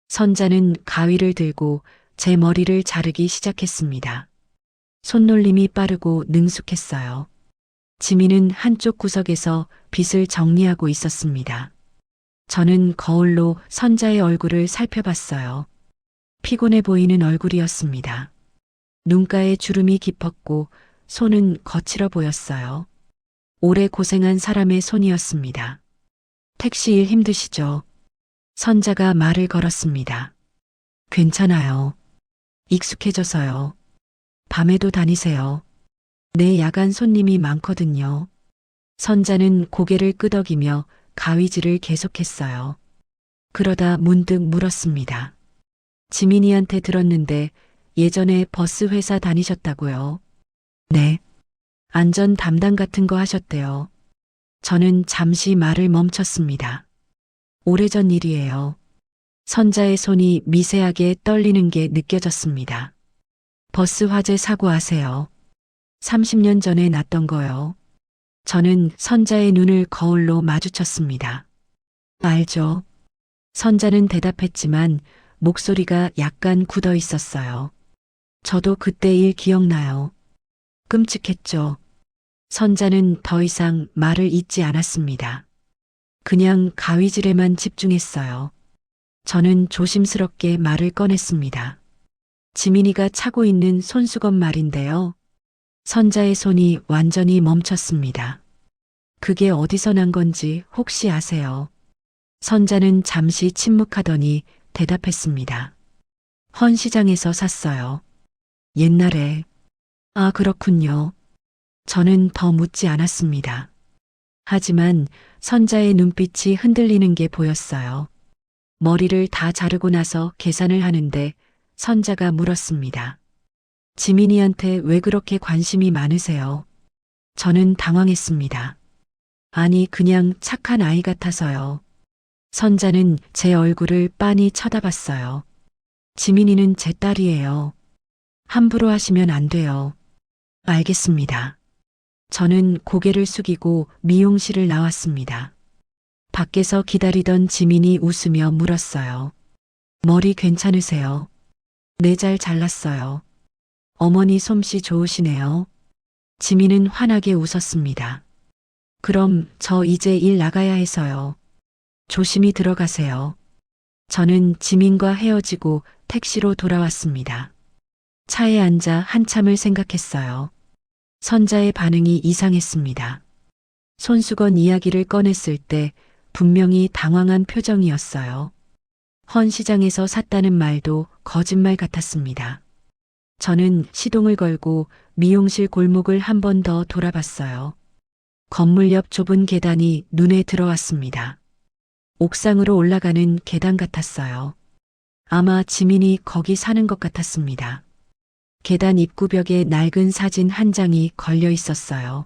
선자는 가위를 들고 제 머리를 자르기 시작했습니다. 손놀림이 빠르고 능숙했어요. 지민은 한쪽 구석에서 빗을 정리하고 있었습니다. 저는 거울로 선자의 얼굴을 살펴봤어요. 피곤해 보이는 얼굴이었습니다. 눈가에 주름이 깊었고 손은 거칠어 보였어요. 오래 고생한 사람의 손이었습니다. 택시 일 힘드시죠? 선자가 말을 걸었습니다. 괜찮아요. 익숙해져서요. 밤에도 다니세요. 내 야간 손님이 많거든요. 선자는 고개를 끄덕이며 가위질을 계속했어요. 그러다 문득 물었습니다. 지민이한테 들었는데 예전에 버스 회사 다니셨다고요? 네. 안전 담당 같은 거 하셨대요. 저는 잠시 말을 멈췄습니다. 오래전 일이에요. 선자의 손이 미세하게 떨리는 게 느껴졌습니다. 버스 화재 사고 아세요? 30년 전에 났던 거요. 저는 선자의 눈을 거울로 마주쳤습니다. 알죠. 선자는 대답했지만 목소리가 약간 굳어 있었어요. 저도 그때 일 기억나요. 끔찍했죠. 선자는 더 이상 말을 잇지 않았습니다. 그냥 가위질에만 집중했어요. 저는 조심스럽게 말을 꺼냈습니다. 지민이가 차고 있는 손수건 말인데요. 선자의 손이 완전히 멈췄습니다. 그게 어디서 난 건지 혹시 아세요? 선자는 잠시 침묵하더니 대답했습니다. 헌 시장에서 샀어요. 옛날에. 아, 그렇군요. 저는 더 묻지 않았습니다. 하지만 선자의 눈빛이 흔들리는 게 보였어요. 머리를 다 자르고 나서 계산을 하는데 선자가 물었습니다. 지민이한테 왜 그렇게 관심이 많으세요? 저는 당황했습니다. 아니, 그냥 착한 아이 같아서요. 선자는 제 얼굴을 빤히 쳐다봤어요. 지민이는 제 딸이에요. 함부로 하시면 안 돼요. 알겠습니다. 저는 고개를 숙이고 미용실을 나왔습니다. 밖에서 기다리던 지민이 웃으며 물었어요. 머리 괜찮으세요? 네, 잘 잘랐어요. 어머니 솜씨 좋으시네요. 지민은 환하게 웃었습니다. 그럼 저 이제 일 나가야 해서요. 조심히 들어가세요. 저는 지민과 헤어지고 택시로 돌아왔습니다. 차에 앉아 한참을 생각했어요. 선자의 반응이 이상했습니다. 손수건 이야기를 꺼냈을 때 분명히 당황한 표정이었어요. 헌 시장에서 샀다는 말도 거짓말 같았습니다. 저는 시동을 걸고 미용실 골목을 한 번 더 돌아봤어요. 건물 옆 좁은 계단이 눈에 들어왔습니다. 옥상으로 올라가는 계단 같았어요. 아마 지민이 거기 사는 것 같았습니다. 계단 입구벽에 낡은 사진 한 장이 걸려 있었어요.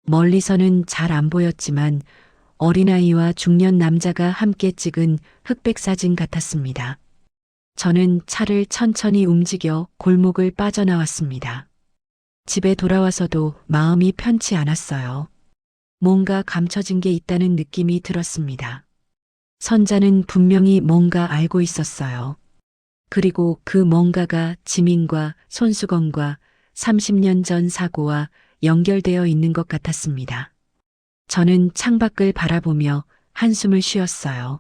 멀리서는 잘 안 보였지만 어린아이와 중년 남자가 함께 찍은 흑백 사진 같았습니다. 저는 차를 천천히 움직여 골목을 빠져나왔습니다. 집에 돌아와서도 마음이 편치 않았어요. 뭔가 감춰진 게 있다는 느낌이 들었습니다. 선자는 분명히 뭔가 알고 있었어요. 그리고 그 뭔가가 지민과 손수건과 30년 전 사고와 연결되어 있는 것 같았습니다. 저는 창밖을 바라보며 한숨을 쉬었어요.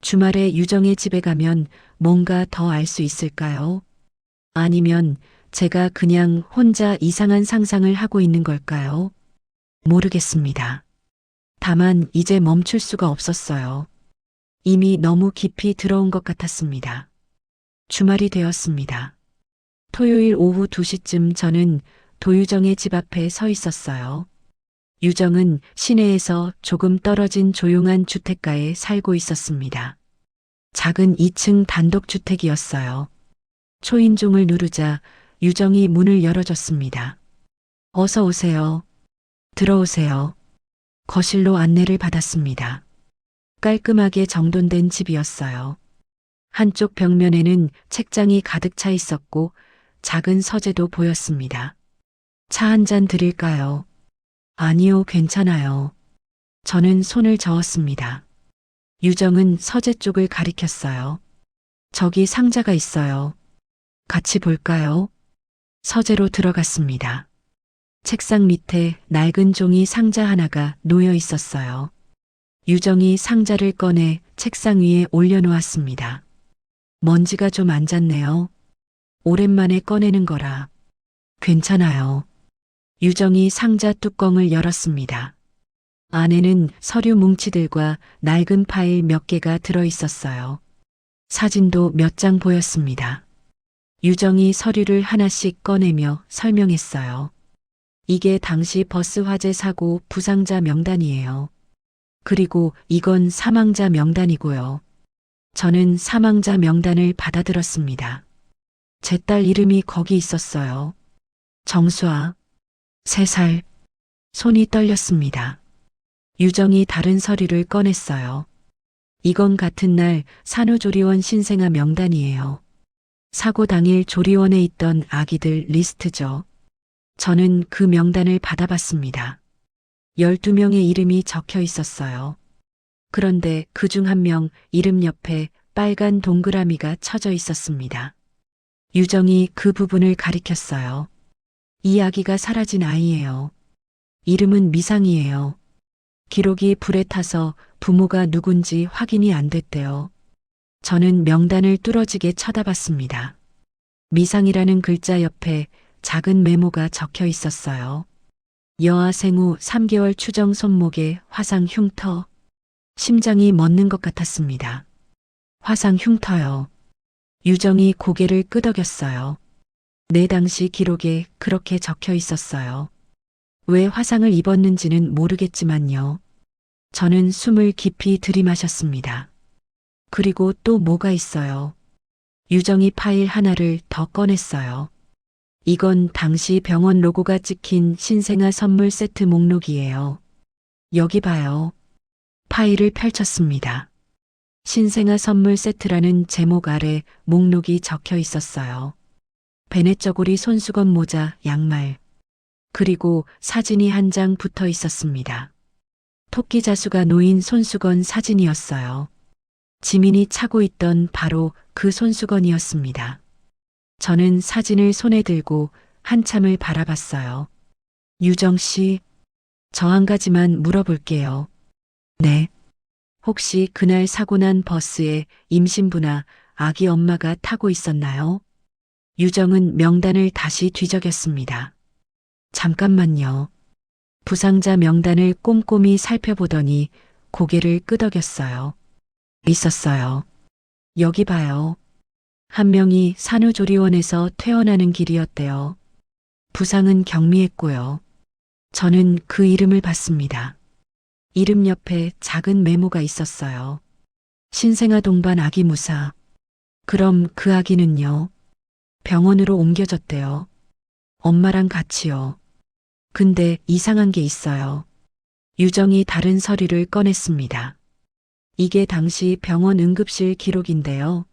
주말에 유정의 집에 가면 뭔가 더 알 수 있을까요? 아니면 제가 그냥 혼자 이상한 상상을 하고 있는 걸까요? 모르겠습니다. 다만 이제 멈출 수가 없었어요. 이미 너무 깊이 들어온 것 같았습니다. 주말이 되었습니다. 토요일 오후 2시쯤 저는 도유정의 집 앞에 서 있었어요. 유정은 시내에서 조금 떨어진 조용한 주택가에 살고 있었습니다. 작은 2층 단독주택이었어요. 초인종을 누르자 유정이 문을 열어줬습니다. 어서 오세요. 들어오세요. 거실로 안내를 받았습니다. 깔끔하게 정돈된 집이었어요. 한쪽 벽면에는 책장이 가득 차 있었고 작은 서재도 보였습니다. 차 한 잔 드릴까요? 아니요, 괜찮아요. 저는 손을 저었습니다. 유정은 서재 쪽을 가리켰어요. 저기 상자가 있어요. 같이 볼까요? 서재로 들어갔습니다. 책상 밑에 낡은 종이 상자 하나가 놓여 있었어요. 유정이 상자를 꺼내 책상 위에 올려놓았습니다. 먼지가 좀 앉았네요. 오랜만에 꺼내는 거라. 괜찮아요. 유정이 상자 뚜껑을 열었습니다. 안에는 서류 뭉치들과 낡은 파일 몇 개가 들어 있었어요. 사진도 몇 장 보였습니다. 유정이 서류를 하나씩 꺼내며 설명했어요. 이게 당시 버스 화재 사고 부상자 명단이에요. 그리고 이건 사망자 명단이고요. 저는 사망자 명단을 받아들었습니다. 제 딸 이름이 거기 있었어요. 정수아, 3살. 손이 떨렸습니다. 유정이 다른 서류를 꺼냈어요. 이건 같은 날 산후조리원 신생아 명단이에요. 사고 당일 조리원에 있던 아기들 리스트죠. 저는 그 명단을 받아봤습니다. 12명의 이름이 적혀 있었어요. 그런데 그중 한 명 이름 옆에 빨간 동그라미가 쳐져 있었습니다. 유정이 그 부분을 가리켰어요. 이 아기가 사라진 아이예요. 이름은 미상이에요. 기록이 불에 타서 부모가 누군지 확인이 안 됐대요. 저는 명단을 뚫어지게 쳐다봤습니다. 미상이라는 글자 옆에 작은 메모가 적혀 있었어요. 여아 생후 3개월 추정 손목에 화상 흉터. 심장이 멎는 것 같았습니다. 화상 흉터요. 유정이 고개를 끄덕였어요. 내 당시 기록에 그렇게 적혀 있었어요. 왜 화상을 입었는지는 모르겠지만요. 저는 숨을 깊이 들이마셨습니다. 그리고 또 뭐가 있어요. 유정이 파일 하나를 더 꺼냈어요. 이건 당시 병원 로고가 찍힌 신생아 선물 세트 목록이에요. 여기 봐요. 파일을 펼쳤습니다. 신생아 선물 세트라는 제목 아래 목록이 적혀 있었어요. 베네저고리 손수건 모자, 양말. 그리고 사진이 한 장 붙어 있었습니다. 토끼 자수가 놓인 손수건 사진이었어요. 지민이 차고 있던 바로 그 손수건이었습니다. 저는 사진을 손에 들고 한참을 바라봤어요. 유정 씨, 저 한 가지만 물어볼게요. 네. 혹시 그날 사고 난 버스에 임신부나 아기 엄마가 타고 있었나요? 유정은 명단을 다시 뒤적였습니다. 잠깐만요. 부상자 명단을 꼼꼼히 살펴보더니 고개를 끄덕였어요. 있었어요. 여기 봐요. 한 명이 산후조리원에서 퇴원하는 길이었대요. 부상은 경미했고요. 저는 그 이름을 봤습니다. 이름 옆에 작은 메모가 있었어요. 신생아 동반 아기 무사. 그럼 그 아기는요? 병원으로 옮겨졌대요. 엄마랑 같이요. 근데 이상한 게 있어요. 유정이 다른 서류를 꺼냈습니다. 이게 당시 병원 응급실 기록인데요.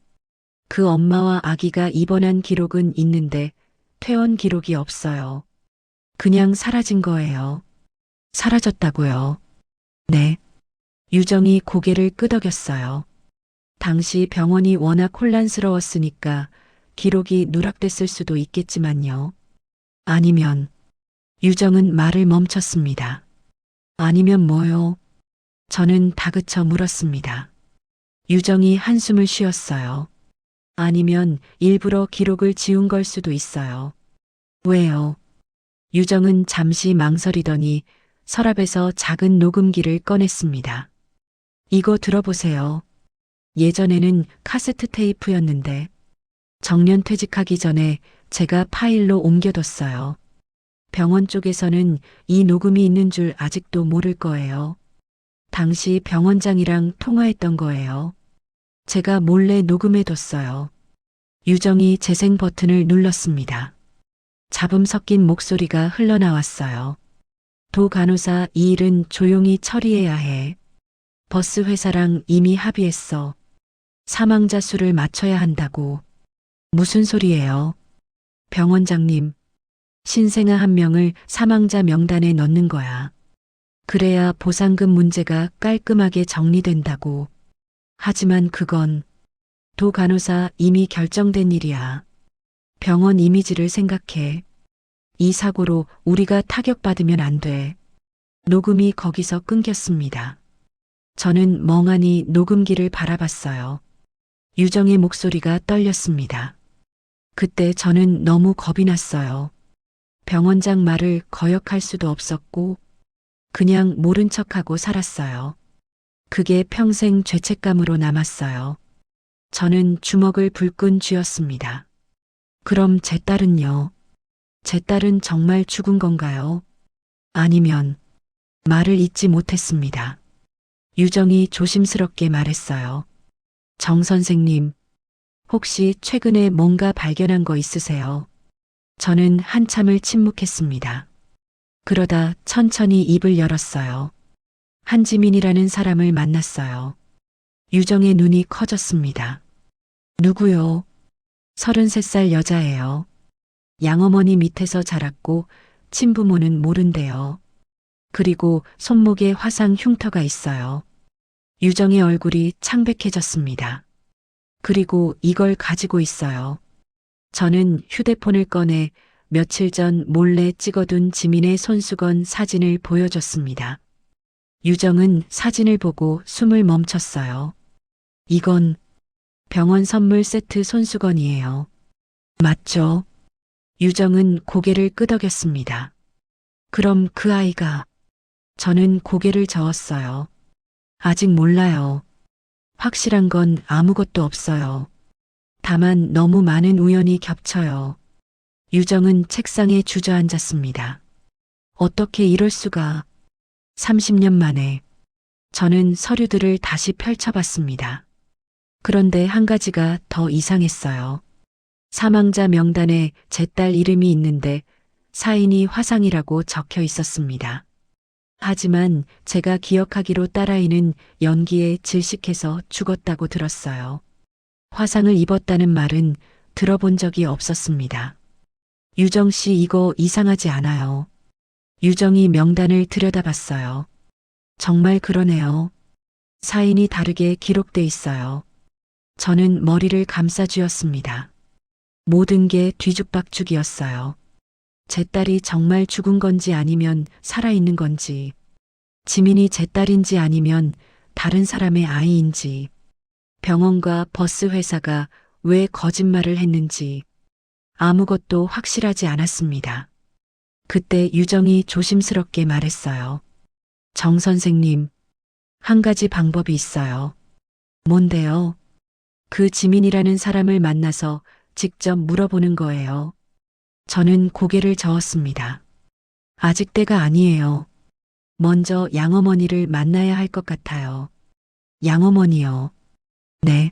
그 엄마와 아기가 입원한 기록은 있는데 퇴원 기록이 없어요. 그냥 사라진 거예요. 사라졌다고요. 네. 유정이 고개를 끄덕였어요. 당시 병원이 워낙 혼란스러웠으니까 기록이 누락됐을 수도 있겠지만요. 아니면, 유정은 말을 멈췄습니다. 아니면 뭐요? 저는 다그쳐 물었습니다. 유정이 한숨을 쉬었어요. 아니면 일부러 기록을 지운 걸 수도 있어요. 왜요? 유정은 잠시 망설이더니 서랍에서 작은 녹음기를 꺼냈습니다. 이거 들어보세요. 예전에는 카세트 테이프였는데 정년 퇴직하기 전에 제가 파일로 옮겨뒀어요. 병원 쪽에서는 이 녹음이 있는 줄 아직도 모를 거예요. 당시 병원장이랑 통화했던 거예요. 제가 몰래 녹음해뒀어요. 유정이 재생 버튼을 눌렀습니다. 잡음 섞인 목소리가 흘러나왔어요. 도 간호사 이 일은 조용히 처리해야 해. 버스 회사랑 이미 합의했어. 사망자 수를 맞춰야 한다고. 무슨 소리예요? 병원장님, 신생아 한 명을 사망자 명단에 넣는 거야. 그래야 보상금 문제가 깔끔하게 정리된다고. 하지만 그건 도 간호사 이미 결정된 일이야. 병원 이미지를 생각해. 이 사고로 우리가 타격받으면 안 돼. 녹음이 거기서 끊겼습니다. 저는 멍하니 녹음기를 바라봤어요. 유정의 목소리가 떨렸습니다. 그때 저는 너무 겁이 났어요. 병원장 말을 거역할 수도 없었고, 그냥 모른 척하고 살았어요. 그게 평생 죄책감으로 남았어요. 저는 주먹을 불끈 쥐었습니다. 그럼 제 딸은요? 제 딸은 정말 죽은 건가요? 아니면 말을 잇지 못했습니다. 유정이 조심스럽게 말했어요. 정 선생님, 혹시 최근에 뭔가 발견한 거 있으세요? 저는 한참을 침묵했습니다. 그러다 천천히 입을 열었어요. 한지민이라는 사람을 만났어요. 유정의 눈이 커졌습니다. 누구요? 33살 여자예요. 양어머니 밑에서 자랐고 친부모는 모른대요. 그리고 손목에 화상 흉터가 있어요. 유정의 얼굴이 창백해졌습니다. 그리고 이걸 가지고 있어요. 저는 휴대폰을 꺼내 며칠 전 몰래 찍어둔 지민의 손수건 사진을 보여줬습니다. 유정은 사진을 보고 숨을 멈췄어요. 이건 병원 선물 세트 손수건이에요. 맞죠? 유정은 고개를 끄덕였습니다. 그럼 그 아이가... 저는 고개를 저었어요. 아직 몰라요. 확실한 건 아무것도 없어요. 다만 너무 많은 우연이 겹쳐요. 유정은 책상에 주저앉았습니다. 어떻게 이럴 수가. 30년 만에 저는 서류들을 다시 펼쳐봤습니다. 그런데 한 가지가 더 이상했어요. 사망자 명단에 제 딸 이름이 있는데 사인이 화상이라고 적혀 있었습니다. 하지만 제가 기억하기로 딸아이는 연기에 질식해서 죽었다고 들었어요. 화상을 입었다는 말은 들어본 적이 없었습니다. 유정 씨 이거 이상하지 않아요? 유정이 명단을 들여다봤어요. 정말 그러네요. 사인이 다르게 기록돼 있어요. 저는 머리를 감싸쥐었습니다. 모든 게 뒤죽박죽이었어요. 제 딸이 정말 죽은 건지 아니면 살아있는 건지, 지민이 제 딸인지 아니면 다른 사람의 아이인지, 병원과 버스 회사가 왜 거짓말을 했는지 아무것도 확실하지 않았습니다. 그때 유정이 조심스럽게 말했어요. 정 선생님, 한 가지 방법이 있어요. 뭔데요? 그 지민이라는 사람을 만나서 직접 물어보는 거예요. 저는 고개를 저었습니다. 아직 때가 아니에요. 먼저 양어머니를 만나야 할 것 같아요. 양어머니요. 네.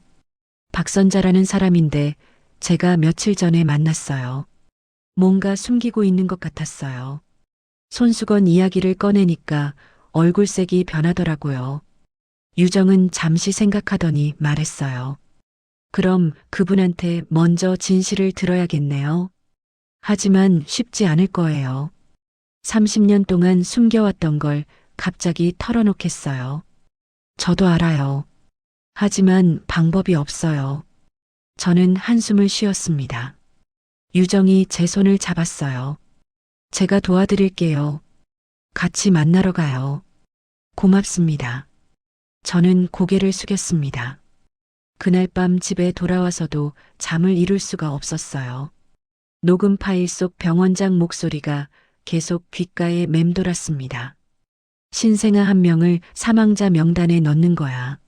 박선자라는 사람인데 제가 며칠 전에 만났어요. 뭔가 숨기고 있는 것 같았어요. 손수건 이야기를 꺼내니까 얼굴색이 변하더라고요. 유정은 잠시 생각하더니 말했어요. 그럼 그분한테 먼저 진실을 들어야겠네요. 하지만 쉽지 않을 거예요. 30년 동안 숨겨왔던 걸 갑자기 털어놓겠어요. 저도 알아요. 하지만 방법이 없어요. 저는 한숨을 쉬었습니다. 유정이 제 손을 잡았어요. 제가 도와드릴게요. 같이 만나러 가요. 고맙습니다. 저는 고개를 숙였습니다. 그날 밤 집에 돌아와서도 잠을 이룰 수가 없었어요. 녹음 파일 속 병원장 목소리가 계속 귓가에 맴돌았습니다. 신생아 한 명을 사망자 명단에 넣는 거야.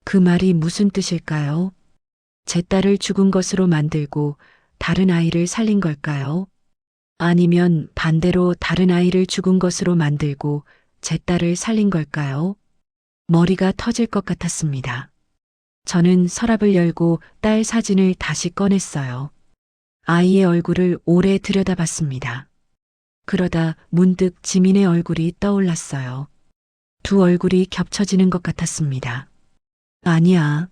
그 말이 무슨 뜻일까요? 제 딸을 죽은 것으로 만들고 다른 아이를 살린 걸까요? 아니면 반대로 다른 아이를 죽은 것으로 만들고 제 딸을 살린 걸까요? 머리가 터질 것 같았습니다. 저는 서랍을 열고 딸 사진을 다시 꺼냈어요. 아이의 얼굴을 오래 들여다봤습니다. 그러다 문득 지민의 얼굴이 떠올랐어요. 두 얼굴이 겹쳐지는 것 같았습니다. 아니야.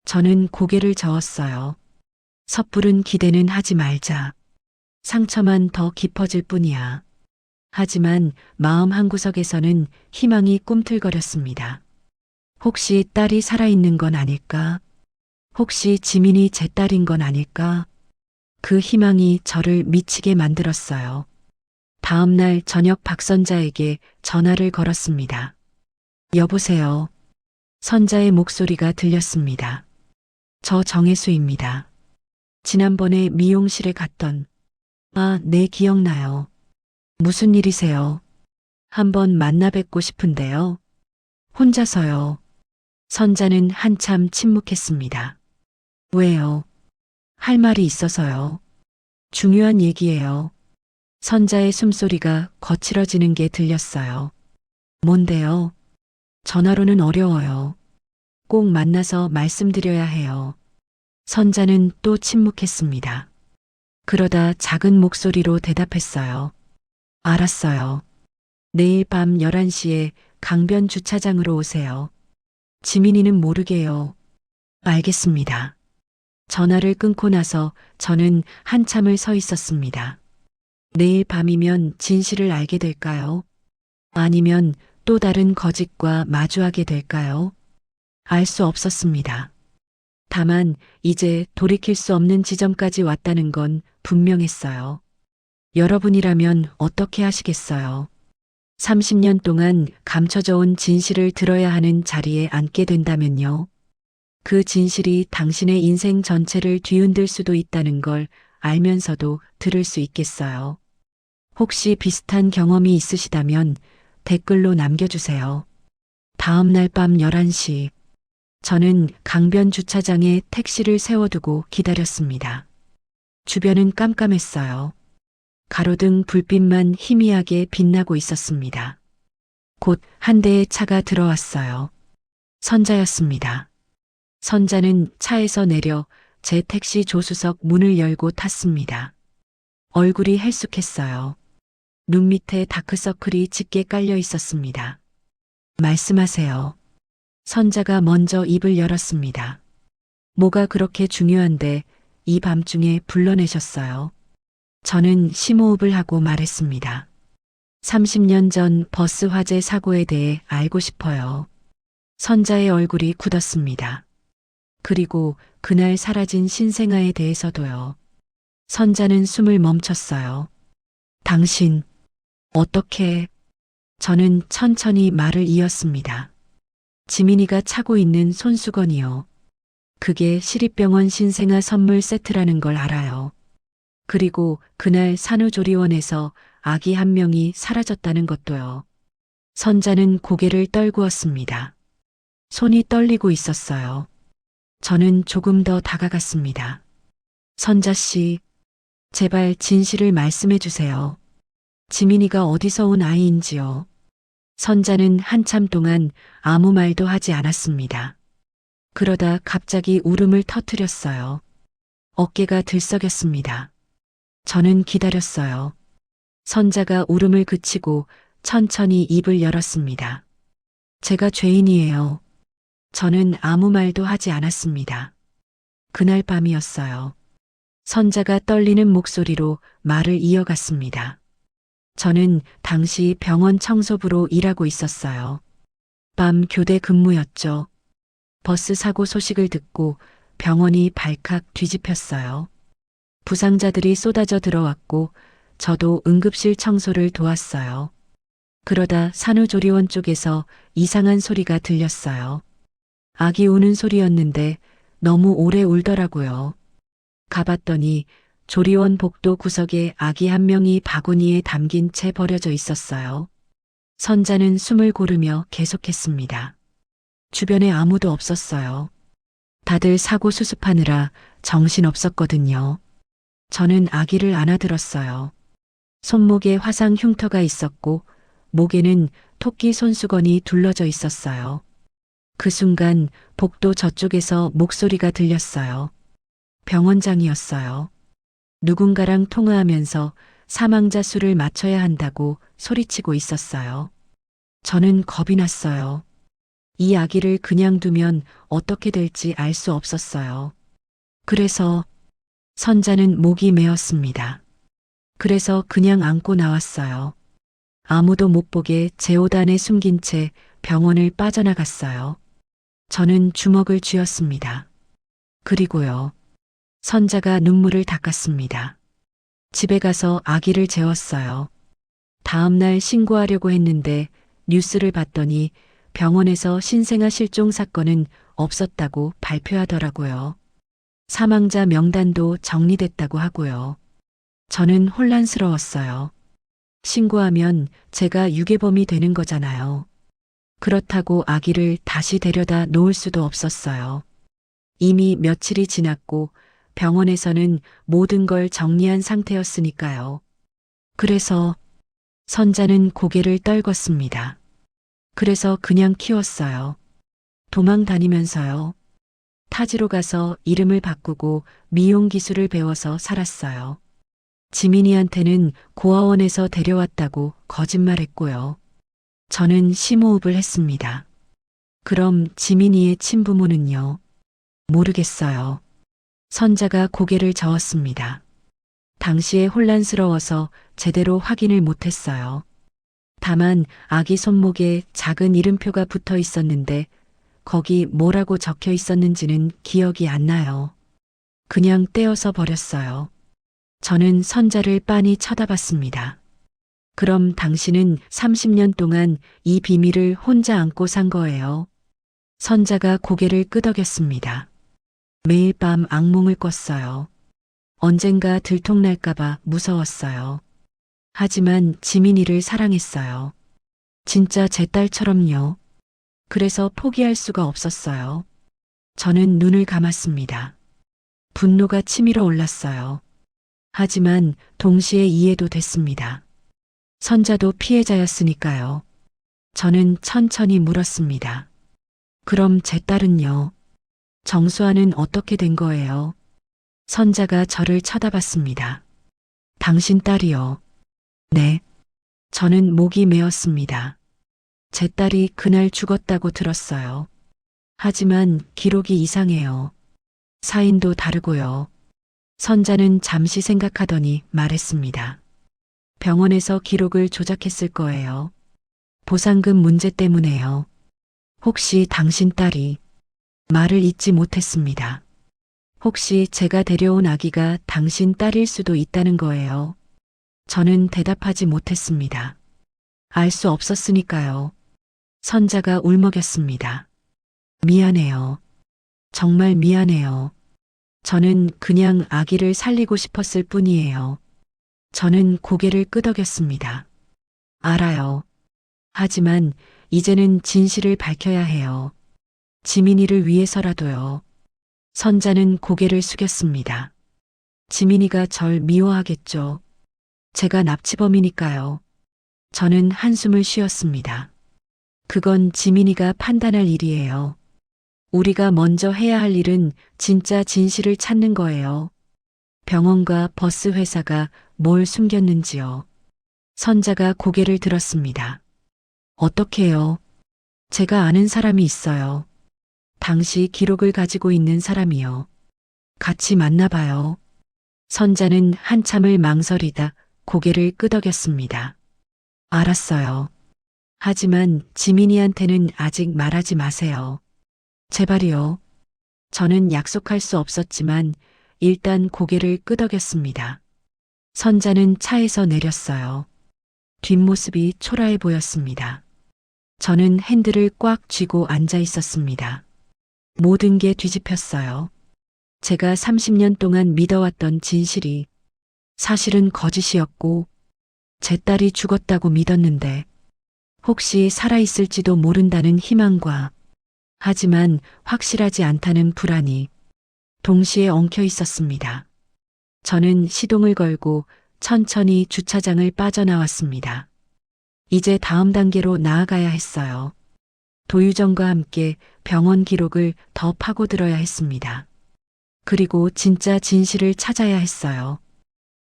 저는 고개를 저었어요. 섣부른 기대는 하지 말자. 상처만 더 깊어질 뿐이야. 하지만 마음 한구석에서는 희망이 꿈틀거렸습니다. 혹시 딸이 살아있는 건 아닐까? 혹시 지민이 제 딸인 건 아닐까? 그 희망이 저를 미치게 만들었어요. 다음 날 저녁 박 선자에게 전화를 걸었습니다. 여보세요. 선자의 목소리가 들렸습니다. 저 정혜수입니다. 지난번에 미용실에 갔던, 네, 기억나요. 무슨 일이세요? 한번 만나 뵙고 싶은데요. 혼자서요. 선자는 한참 침묵했습니다. 왜요? 할 말이 있어서요. 중요한 얘기예요. 선자의 숨소리가 거칠어지는 게 들렸어요. 뭔데요? 전화로는 어려워요. 꼭 만나서 말씀드려야 해요. 선자는 또 침묵했습니다. 그러다 작은 목소리로 대답했어요. 알았어요. 내일 밤 11시에 강변 주차장으로 오세요. 지민이는 모르게요. 알겠습니다. 전화를 끊고 나서 저는 한참을 서 있었습니다. 내일 밤이면 진실을 알게 될까요? 아니면 또 다른 거짓과 마주하게 될까요? 알 수 없었습니다. 다만 이제 돌이킬 수 없는 지점까지 왔다는 건 분명했어요. 여러분이라면 어떻게 하시겠어요? 30년 동안 감춰져 온 진실을 들어야 하는 자리에 앉게 된다면요. 그 진실이 당신의 인생 전체를 뒤흔들 수도 있다는 걸 알면서도 들을 수 있겠어요. 혹시 비슷한 경험이 있으시다면 댓글로 남겨주세요. 다음 날 밤 11시, 저는 강변 주차장에 택시를 세워두고 기다렸습니다. 주변은 깜깜했어요. 가로등 불빛만 희미하게 빛나고 있었습니다. 곧 한 대의 차가 들어왔어요. 선자였습니다. 선자는 차에서 내려 제 택시 조수석 문을 열고 탔습니다. 얼굴이 헬쑥했어요. 눈 밑에 다크서클이 짙게 깔려 있었습니다. 말씀하세요. 선자가 먼저 입을 열었습니다. 뭐가 그렇게 중요한데 이 밤중에 불러내셨어요. 저는 심호흡을 하고 말했습니다. 30년 전 버스 화재 사고에 대해 알고 싶어요. 선자의 얼굴이 굳었습니다. 그리고 그날 사라진 신생아에 대해서도요. 선자는 숨을 멈췄어요. 당신, 어떻게? 저는 천천히 말을 이었습니다. 지민이가 차고 있는 손수건이요. 그게 시립병원 신생아 선물 세트라는 걸 알아요. 그리고 그날 산후조리원에서 아기 한 명이 사라졌다는 것도요. 선자는 고개를 떨구었습니다. 손이 떨리고 있었어요. 저는 조금 더 다가갔습니다. 선자 씨, 제발 진실을 말씀해 주세요. 지민이가 어디서 온 아이인지요. 선자는 한참 동안 아무 말도 하지 않았습니다. 그러다 갑자기 울음을 터뜨렸어요. 어깨가 들썩였습니다. 저는 기다렸어요. 선자가 울음을 그치고 천천히 입을 열었습니다. 제가 죄인이에요. 저는 아무 말도 하지 않았습니다. 그날 밤이었어요. 선자가 떨리는 목소리로 말을 이어갔습니다. 저는 당시 병원 청소부로 일하고 있었어요. 밤 교대 근무였죠. 버스 사고 소식을 듣고 병원이 발칵 뒤집혔어요. 부상자들이 쏟아져 들어왔고 저도 응급실 청소를 도왔어요. 그러다 산후조리원 쪽에서 이상한 소리가 들렸어요. 아기 우는 소리였는데 너무 오래 울더라고요. 가봤더니 조리원 복도 구석에 아기 한 명이 바구니에 담긴 채 버려져 있었어요. 선자는 숨을 고르며 계속했습니다. 주변에 아무도 없었어요. 다들 사고 수습하느라 정신 없었거든요. 저는 아기를 안아들었어요. 손목에 화상 흉터가 있었고 목에는 토끼 손수건이 둘러져 있었어요. 그 순간 복도 저쪽에서 목소리가 들렸어요. 병원장이었어요. 누군가랑 통화하면서 사망자 수를 맞춰야 한다고 소리치고 있었어요. 저는 겁이 났어요. 이 아기를 그냥 두면 어떻게 될지 알 수 없었어요. 그래서 선자는 목이 메었습니다. 그래서 그냥 안고 나왔어요. 아무도 못 보게 제 옷 안에 숨긴 채 병원을 빠져나갔어요. 저는 주먹을 쥐었습니다. 그리고요. 선자가 눈물을 닦았습니다. 집에 가서 아기를 재웠어요. 다음날 신고하려고 했는데 뉴스를 봤더니 병원에서 신생아 실종 사건은 없었다고 발표하더라고요. 사망자 명단도 정리됐다고 하고요. 저는 혼란스러웠어요. 신고하면 제가 유괴범이 되는 거잖아요. 그렇다고 아기를 다시 데려다 놓을 수도 없었어요. 이미 며칠이 지났고 병원에서는 모든 걸 정리한 상태였으니까요. 그래서 선자는 고개를 떨궜습니다. 그래서 그냥 키웠어요. 도망 다니면서요. 타지로 가서 이름을 바꾸고 미용 기술을 배워서 살았어요. 지민이한테는 고아원에서 데려왔다고 거짓말했고요. 저는 심호흡을 했습니다. 그럼 지민이의 친부모는요? 모르겠어요. 선자가 고개를 저었습니다. 당시에 혼란스러워서 제대로 확인을 못했어요. 다만 아기 손목에 작은 이름표가 붙어 있었는데 거기 뭐라고 적혀 있었는지는 기억이 안 나요. 그냥 떼어서 버렸어요. 저는 선자를 빤히 쳐다봤습니다. 그럼 당신은 30년 동안 이 비밀을 혼자 안고 산 거예요. 선자가 고개를 끄덕였습니다. 매일 밤 악몽을 꿨어요. 언젠가 들통날까봐 무서웠어요. 하지만 지민이를 사랑했어요. 진짜 제 딸처럼요. 그래서 포기할 수가 없었어요. 저는 눈을 감았습니다. 분노가 치밀어 올랐어요. 하지만 동시에 이해도 됐습니다. 선자도 피해자였으니까요. 저는 천천히 물었습니다. 그럼 제 딸은요? 정수아는 어떻게 된 거예요? 선자가 저를 쳐다봤습니다. 당신 딸이요. 네. 저는 목이 메었습니다. 제 딸이 그날 죽었다고 들었어요. 하지만 기록이 이상해요. 사인도 다르고요. 선자는 잠시 생각하더니 말했습니다. 병원에서 기록을 조작했을 거예요. 보상금 문제 때문에요. 혹시 당신 딸이 말을 잇지 못했습니다. 혹시 제가 데려온 아기가 당신 딸일 수도 있다는 거예요. 저는 대답하지 못했습니다. 알 수 없었으니까요. 선자가 울먹였습니다. 미안해요. 정말 미안해요. 저는 그냥 아기를 살리고 싶었을 뿐이에요. 저는 고개를 끄덕였습니다. 알아요. 하지만 이제는 진실을 밝혀야 해요. 지민이를 위해서라도요. 선자는 고개를 숙였습니다. 지민이가 절 미워하겠죠. 제가 납치범이니까요. 저는 한숨을 쉬었습니다. 그건 지민이가 판단할 일이에요. 우리가 먼저 해야 할 일은 진짜 진실을 찾는 거예요. 병원과 버스 회사가 뭘 숨겼는지요. 선자가 고개를 들었습니다. 어떻게요? 제가 아는 사람이 있어요. 당시 기록을 가지고 있는 사람이요. 같이 만나봐요. 선자는 한참을 망설이다 고개를 끄덕였습니다. 알았어요. 하지만 지민이한테는 아직 말하지 마세요. 제발이요. 저는 약속할 수 없었지만 일단 고개를 끄덕였습니다. 선자는 차에서 내렸어요. 뒷모습이 초라해 보였습니다. 저는 핸들을 꽉 쥐고 앉아 있었습니다. 모든 게 뒤집혔어요. 제가 30년 동안 믿어왔던 진실이 사실은 거짓이었고 제 딸이 죽었다고 믿었는데 혹시 살아있을지도 모른다는 희망과 하지만 확실하지 않다는 불안이 동시에 엉켜 있었습니다. 저는 시동을 걸고 천천히 주차장을 빠져나왔습니다. 이제 다음 단계로 나아가야 했어요. 도유정과 함께 병원 기록을 더 파고들어야 했습니다. 그리고 진짜 진실을 찾아야 했어요.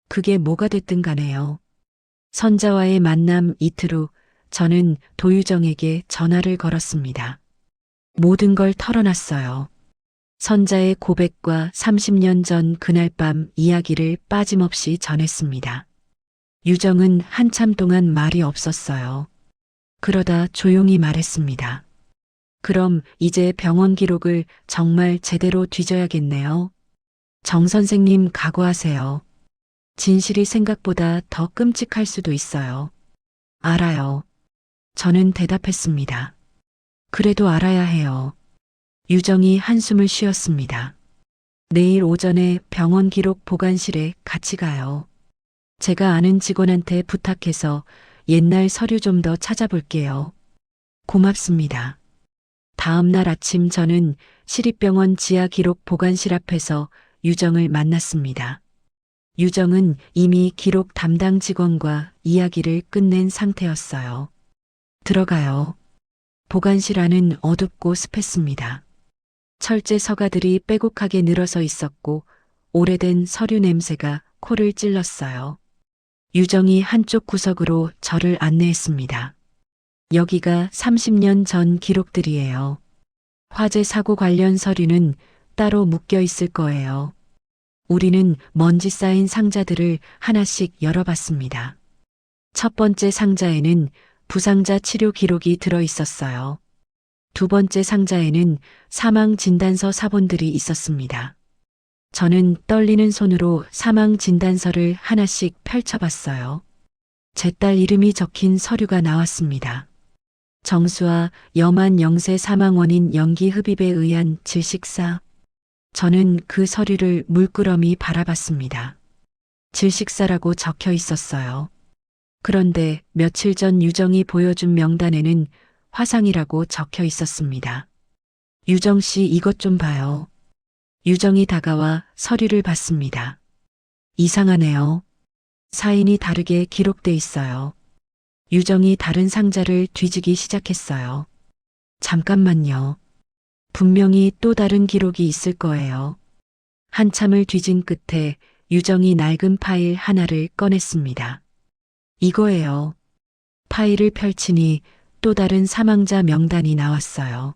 그게 뭐가 됐든 간에요. 선자와의 만남 이틀 후 저는 도유정에게 전화를 걸었습니다. 모든 걸 털어놨어요. 선자의 고백과 30년 전 그날 밤 이야기를 빠짐없이 전했습니다. 유정은 한참 동안 말이 없었어요. 그러다 조용히 말했습니다. 그럼 이제 병원 기록을 정말 제대로 뒤져야겠네요. 정 선생님 각오하세요. 진실이 생각보다 더 끔찍할 수도 있어요. 알아요. 저는 대답했습니다. 그래도 알아야 해요. 유정이 한숨을 쉬었습니다. 내일 오전에 병원 기록 보관실에 같이 가요. 제가 아는 직원한테 부탁해서 옛날 서류 좀 더 찾아볼게요. 고맙습니다. 다음 날 아침 저는 시립병원 지하 기록 보관실 앞에서 유정을 만났습니다. 유정은 이미 기록 담당 직원과 이야기를 끝낸 상태였어요. 들어가요. 보관실 안은 어둡고 습했습니다. 철제 서가들이 빼곡하게 늘어서 있었고 오래된 서류 냄새가 코를 찔렀어요. 유정이 한쪽 구석으로 저를 안내했습니다. 여기가 30년 전 기록들이에요. 화재 사고 관련 서류는 따로 묶여 있을 거예요. 우리는 먼지 쌓인 상자들을 하나씩 열어봤습니다. 첫 번째 상자에는 부상자 치료 기록이 들어 있었어요. 두 번째 상자에는 사망 진단서 사본들이 있었습니다. 저는 떨리는 손으로 사망 진단서를 하나씩 펼쳐봤어요. 제 딸 이름이 적힌 서류가 나왔습니다. 정수아 염한 영세 사망 원인 연기 흡입에 의한 질식사. 저는 그 서류를 물끄러미 바라봤습니다. 질식사라고 적혀 있었어요. 그런데 며칠 전 유정이 보여준 명단에는 화상이라고 적혀 있었습니다. 유정 씨 이것 좀 봐요. 유정이 다가와 서류를 봤습니다. 이상하네요. 사인이 다르게 기록돼 있어요. 유정이 다른 상자를 뒤지기 시작했어요. 잠깐만요. 분명히 또 다른 기록이 있을 거예요. 한참을 뒤진 끝에 유정이 낡은 파일 하나를 꺼냈습니다. 이거예요. 파일을 펼치니 또 다른 사망자 명단이 나왔어요.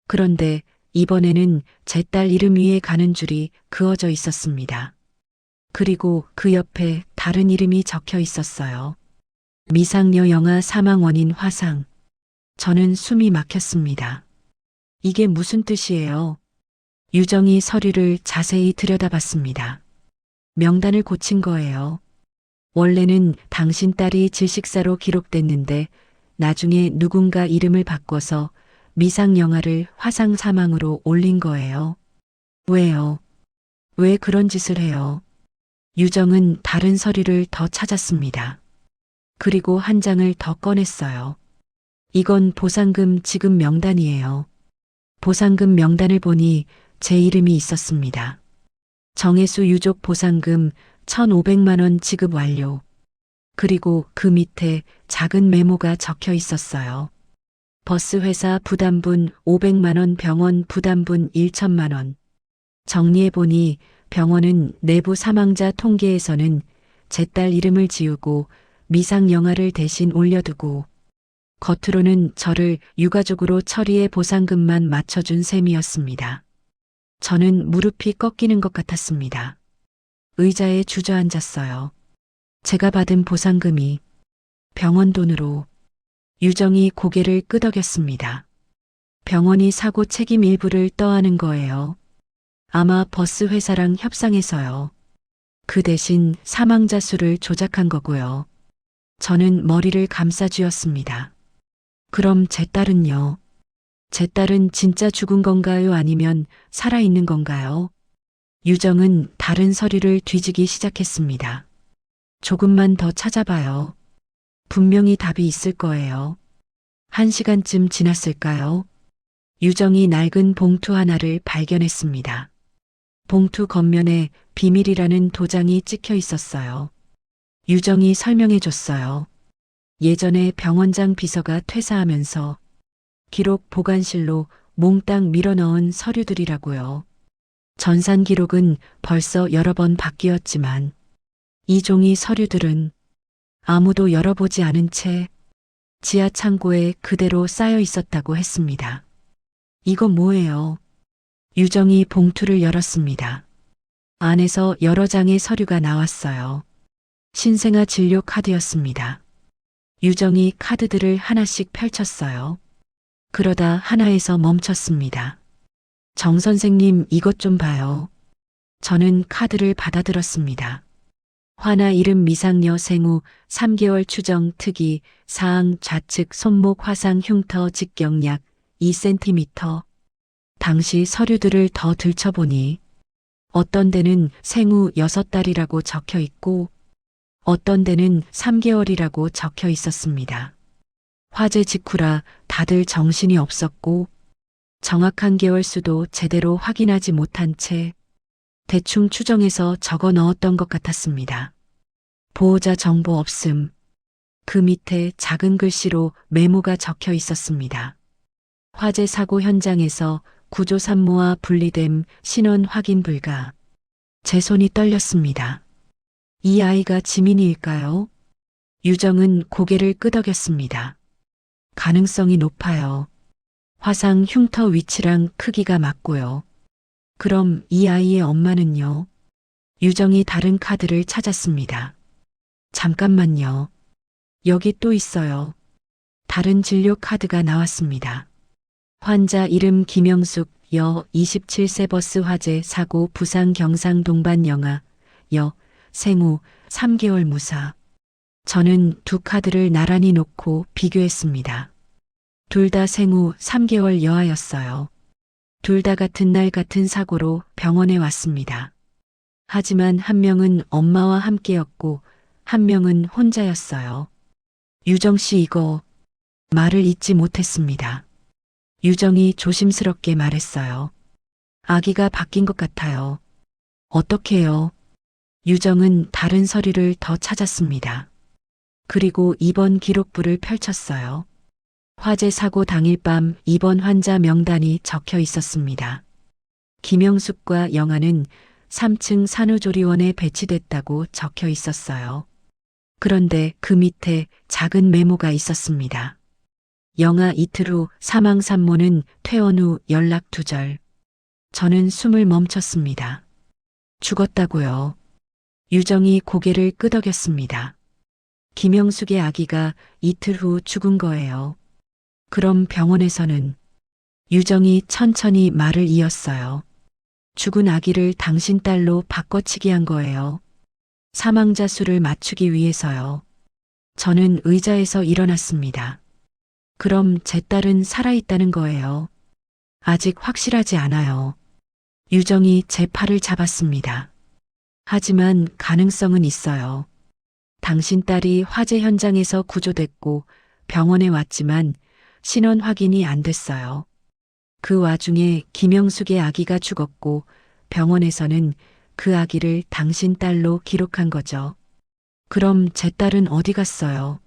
그런데 이번에는 제 딸 이름 위에 가는 줄이 그어져 있었습니다. 그리고 그 옆에 다른 이름이 적혀 있었어요. 미상녀 영아 사망 원인 화상. 저는 숨이 막혔습니다. 이게 무슨 뜻이에요? 유정이 서류를 자세히 들여다봤습니다. 명단을 고친 거예요. 원래는 당신 딸이 질식사로 기록됐는데 나중에 누군가 이름을 바꿔서 미상영아를 화상 사망으로 올린 거예요. 왜요? 왜 그런 짓을 해요? 유정은 다른 서류를 더 찾았습니다. 그리고 한 장을 더 꺼냈어요. 이건 보상금 지급 명단이에요. 보상금 명단을 보니 제 이름이 있었습니다. 정혜수 유족 보상금 1,500만 원 지급 완료. 그리고 그 밑에 작은 메모가 적혀 있었어요. 버스 회사 부담분 500만 원, 병원 부담분 1천만 원. 정리해보니 병원은 내부 사망자 통계에서는 제 딸 이름을 지우고 미상영아를 대신 올려두고 겉으로는 저를 유가족으로 처리해 보상금만 맞춰준 셈이었습니다. 저는 무릎이 꺾이는 것 같았습니다. 의자에 주저앉았어요. 제가 받은 보상금이 병원 돈으로. 유정이 고개를 끄덕였습니다. 병원이 사고 책임 일부를 떠안은 거예요. 아마 버스 회사랑 협상해서요. 그 대신 사망자 수를 조작한 거고요. 저는 머리를 감싸쥐었습니다. 그럼 제 딸은요? 제 딸은 진짜 죽은 건가요? 아니면 살아있는 건가요? 유정은 다른 서류를 뒤지기 시작했습니다. 조금만 더 찾아봐요. 분명히 답이 있을 거예요. 1시간쯤 지났을까요? 유정이 낡은 봉투 하나를 발견했습니다. 봉투 겉면에 비밀이라는 도장이 찍혀 있었어요. 유정이 설명해 줬어요. 예전에 병원장 비서가 퇴사하면서 기록 보관실로 몽땅 밀어넣은 서류들이라고요. 전산 기록은 벌써 여러 번 바뀌었지만 이 종이 서류들은 아무도 열어보지 않은 채 지하 창고에 그대로 쌓여 있었다고 했습니다. 이거 뭐예요? 유정이 봉투를 열었습니다. 안에서 여러 장의 서류가 나왔어요. 신생아 진료 카드였습니다. 유정이 카드들을 하나씩 펼쳤어요. 그러다 하나에서 멈췄습니다. 정 선생님, 이것 좀 봐요. 저는 카드를 받아들었습니다. 화나 이름 미상녀 생후 3개월 추정 특이 사항 좌측 손목 화상 흉터 직경약 2cm. 당시 서류들을 더 들춰보니 어떤 데는 생후 6달이라고 적혀 있고 어떤 데는 3개월이라고 적혀 있었습니다. 화재 직후라 다들 정신이 없었고 정확한 개월수도 제대로 확인하지 못한 채 대충 추정해서 적어 넣었던 것 같았습니다. 보호자 정보 없음. 그 밑에 작은 글씨로 메모가 적혀 있었습니다. 화재 사고 현장에서 구조 산모와 분리됨 신원 확인 불가. 제 손이 떨렸습니다. 이 아이가 지민이일까요? 유정은 고개를 끄덕였습니다. 가능성이 높아요. 화상 흉터 위치랑 크기가 맞고요. 그럼 이 아이의 엄마는요? 유정이 다른 카드를 찾았습니다. 잠깐만요. 여기 또 있어요. 다른 진료 카드가 나왔습니다. 환자 이름 김영숙, 여 27세 버스 화재 사고 부산 경상 동반 영아, 여 생후 3개월 무사. 저는 두 카드를 나란히 놓고 비교했습니다. 둘 다 생후 3개월 여아였어요. 둘 다 같은 날 같은 사고로 병원에 왔습니다. 하지만 한 명은 엄마와 함께였고 한 명은 혼자였어요. 유정 씨 이거 말을 잇지 못했습니다. 유정이 조심스럽게 말했어요. 아기가 바뀐 것 같아요. 어떻게요? 유정은 다른 서류를 더 찾았습니다. 그리고 입원 기록부를 펼쳤어요. 화재 사고 당일 밤 입원 환자 명단이 적혀 있었습니다. 김영숙과 영아는 3층 산후조리원에 배치됐다고 적혀 있었어요. 그런데 그 밑에 작은 메모가 있었습니다. 영아 이틀 후 사망 산모는 퇴원 후 연락 두절. 저는 숨을 멈췄습니다. 죽었다고요. 유정이 고개를 끄덕였습니다. 김영숙의 아기가 이틀 후 죽은 거예요. 그럼 병원에서는 유정이 천천히 말을 이었어요. 죽은 아기를 당신 딸로 바꿔치기 한 거예요. 사망자 수를 맞추기 위해서요. 저는 의자에서 일어났습니다. 그럼 제 딸은 살아있다는 거예요. 아직 확실하지 않아요. 유정이 제 팔을 잡았습니다. 하지만 가능성은 있어요. 당신 딸이 화재 현장에서 구조됐고 병원에 왔지만 신원 확인이 안 됐어요. 그 와중에 김영숙의 아기가 죽었고 병원에서는 그 아기를 당신 딸로 기록한 거죠. 그럼 제 딸은 어디 갔어요?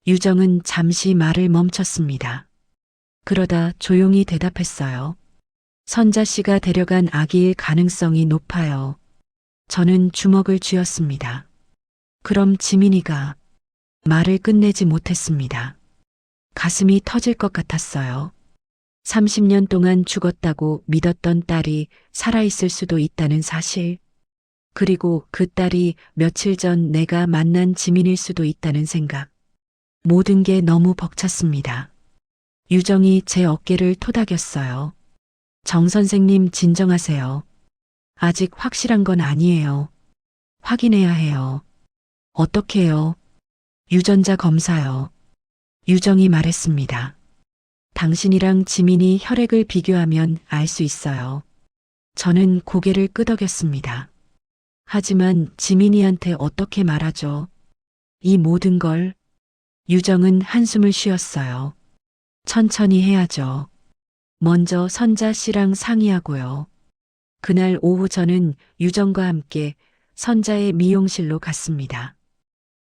유정은 잠시 말을 멈췄습니다. 그러다 조용히 대답했어요. 선자 씨가 데려간 아기일 가능성이 높아요. 저는 주먹을 쥐었습니다. 그럼 지민이가 말을 끝내지 못했습니다. 가슴이 터질 것 같았어요. 30년 동안 죽었다고 믿었던 딸이 살아있을 수도 있다는 사실. 그리고 그 딸이 며칠 전 내가 만난 지민일 수도 있다는 생각. 모든 게 너무 벅찼습니다. 유정이 제 어깨를 토닥였어요. 정 선생님 진정하세요. 아직 확실한 건 아니에요. 확인해야 해요. 어떻게요? 유전자 검사요. 유정이 말했습니다. 당신이랑 지민이 혈액을 비교하면 알 수 있어요. 저는 고개를 끄덕였습니다. 하지만 지민이한테 어떻게 말하죠? 이 모든 걸. 유정은 한숨을 쉬었어요. 천천히 해야죠. 먼저 선자 씨랑 상의하고요. 그날 오후 저는 유정과 함께 선자의 미용실로 갔습니다.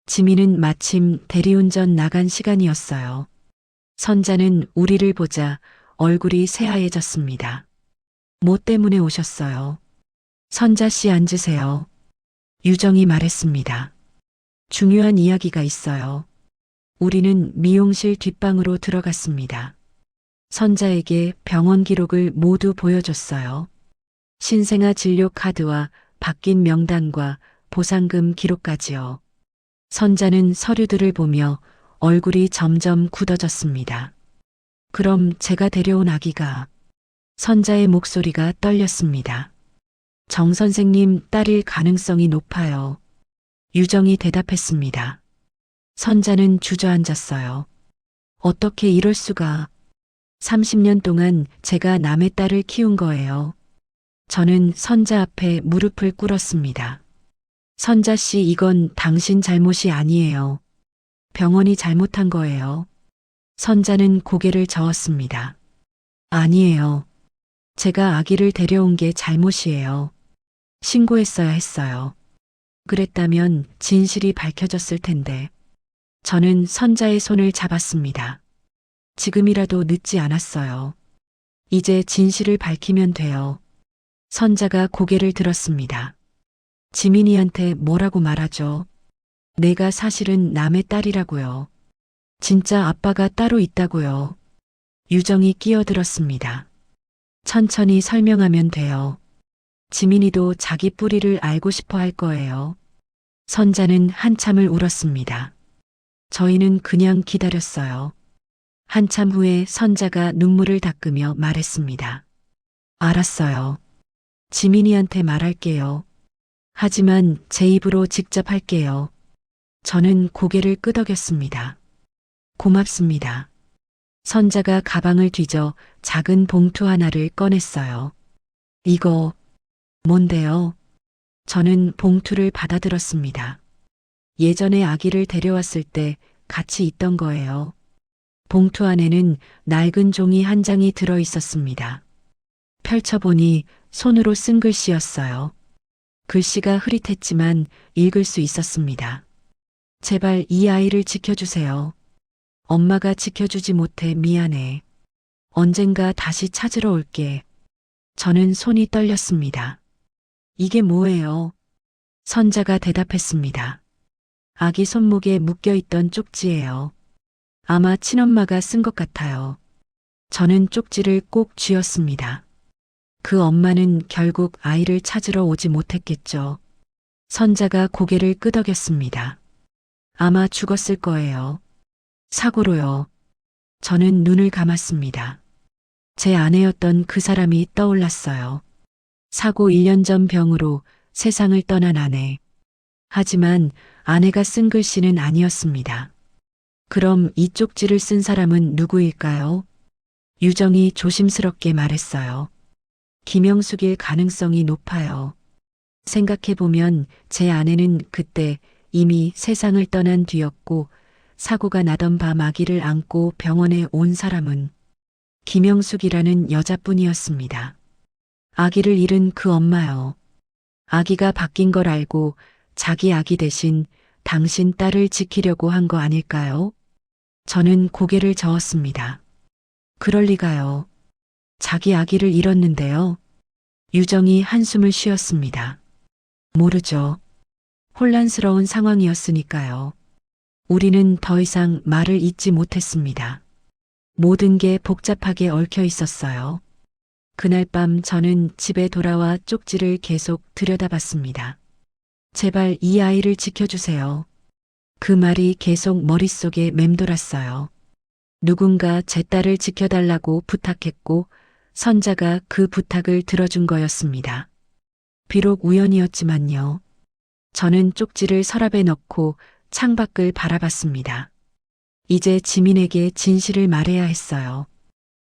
지민은 마침 대리운전 나간 시간이었어요. 선자는 우리를 보자 얼굴이 새하얘졌습니다. 뭐 때문에 오셨어요? 선자 씨 앉으세요. 유정이 말했습니다. 중요한 이야기가 있어요. 우리는 미용실 뒷방으로 들어갔습니다. 선자에게 병원 기록을 모두 보여줬어요. 신생아 진료 카드와 바뀐 명단과 보상금 기록까지요. 선자는 서류들을 보며 얼굴이 점점 굳어졌습니다. 그럼 제가 데려온 아기가. 선자의 목소리가 떨렸습니다. 정 선생님 딸일 가능성이 높아요. 유정이 대답했습니다. 선자는 주저앉았어요. 어떻게 이럴 수가. 30년 동안 제가 남의 딸을 키운 거예요. 저는 선자 앞에 무릎을 꿇었습니다. 선자 씨, 이건 당신 잘못이 아니에요. 병원이 잘못한 거예요. 선자는 고개를 저었습니다. 아니에요. 제가 아기를 데려온 게 잘못이에요. 신고했어야 했어요. 그랬다면 진실이 밝혀졌을 텐데. 저는 선자의 손을 잡았습니다. 지금이라도 늦지 않았어요. 이제 진실을 밝히면 돼요. 선자가 고개를 들었습니다. 지민이한테 뭐라고 말하죠? 내가 사실은 남의 딸이라고요. 진짜 아빠가 따로 있다고요. 유정이 끼어들었습니다. 천천히 설명하면 돼요. 지민이도 자기 뿌리를 알고 싶어 할 거예요. 선자는 한참을 울었습니다. 저희는 그냥 기다렸어요. 한참 후에 선자가 눈물을 닦으며 말했습니다. 알았어요. 지민이한테 말할게요. 하지만 제 입으로 직접 할게요. 저는 고개를 끄덕였습니다. 고맙습니다. 선자가 가방을 뒤져 작은 봉투 하나를 꺼냈어요. 이거 뭔데요? 저는 봉투를 받아들었습니다. 예전에 아기를 데려왔을 때 같이 있던 거예요. 봉투 안에는 낡은 종이 한 장이 들어 있었습니다. 펼쳐보니 손으로 쓴 글씨였어요. 글씨가 흐릿했지만 읽을 수 있었습니다. 제발 이 아이를 지켜주세요. 엄마가 지켜주지 못해 미안해. 언젠가 다시 찾으러 올게. 저는 손이 떨렸습니다. 이게 뭐예요? 선자가 대답했습니다. 아기 손목에 묶여있던 쪽지예요. 아마 친엄마가 쓴 것 같아요. 저는 쪽지를 꼭 쥐었습니다. 그 엄마는 결국 아이를 찾으러 오지 못했겠죠. 선자가 고개를 끄덕였습니다. 아마 죽었을 거예요. 사고로요. 저는 눈을 감았습니다. 제 아내였던 그 사람이 떠올랐어요. 사고 1년 전 병으로 세상을 떠난 아내. 하지만 아내가 쓴 글씨는 아니었습니다. 그럼 이 쪽지를 쓴 사람은 누구일까요? 유정이 조심스럽게 말했어요. 김영숙일 가능성이 높아요. 생각해보면 제 아내는 그때 이미 세상을 떠난 뒤였고 사고가 나던 밤 아기를 안고 병원에 온 사람은 김영숙이라는 여자뿐이었습니다. 아기를 잃은 그 엄마요. 아기가 바뀐 걸 알고 자기 아기 대신 당신 딸을 지키려고 한 거 아닐까요? 저는 고개를 저었습니다. 그럴 리가요. 자기 아기를 잃었는데요. 유정이 한숨을 쉬었습니다. 모르죠. 혼란스러운 상황이었으니까요. 우리는 더 이상 말을 잇지 못했습니다. 모든 게 복잡하게 얽혀 있었어요. 그날 밤 저는 집에 돌아와 쪽지를 계속 들여다봤습니다. 제발 이 아이를 지켜주세요. 그 말이 계속 머릿속에 맴돌았어요. 누군가 제 딸을 지켜달라고 부탁했고 선자가 그 부탁을 들어준 거였습니다. 비록 우연이었지만요. 저는 쪽지를 서랍에 넣고 창밖을 바라봤습니다. 이제 지민에게 진실을 말해야 했어요.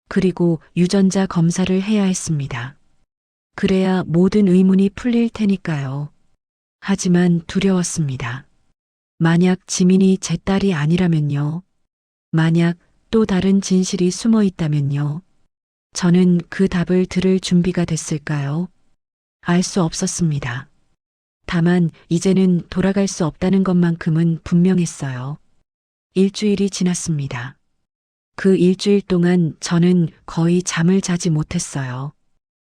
그리고 유전자 검사를 해야 했습니다. 그래야 모든 의문이 풀릴 테니까요. 하지만 두려웠습니다. 만약 지민이 제 딸이 아니라면요. 만약 또 다른 진실이 숨어 있다면요. 저는 그 답을 들을 준비가 됐을까요? 알 수 없었습니다. 다만 이제는 돌아갈 수 없다는 것만큼은 분명했어요. 일주일이 지났습니다. 그 일주일 동안 저는 거의 잠을 자지 못했어요.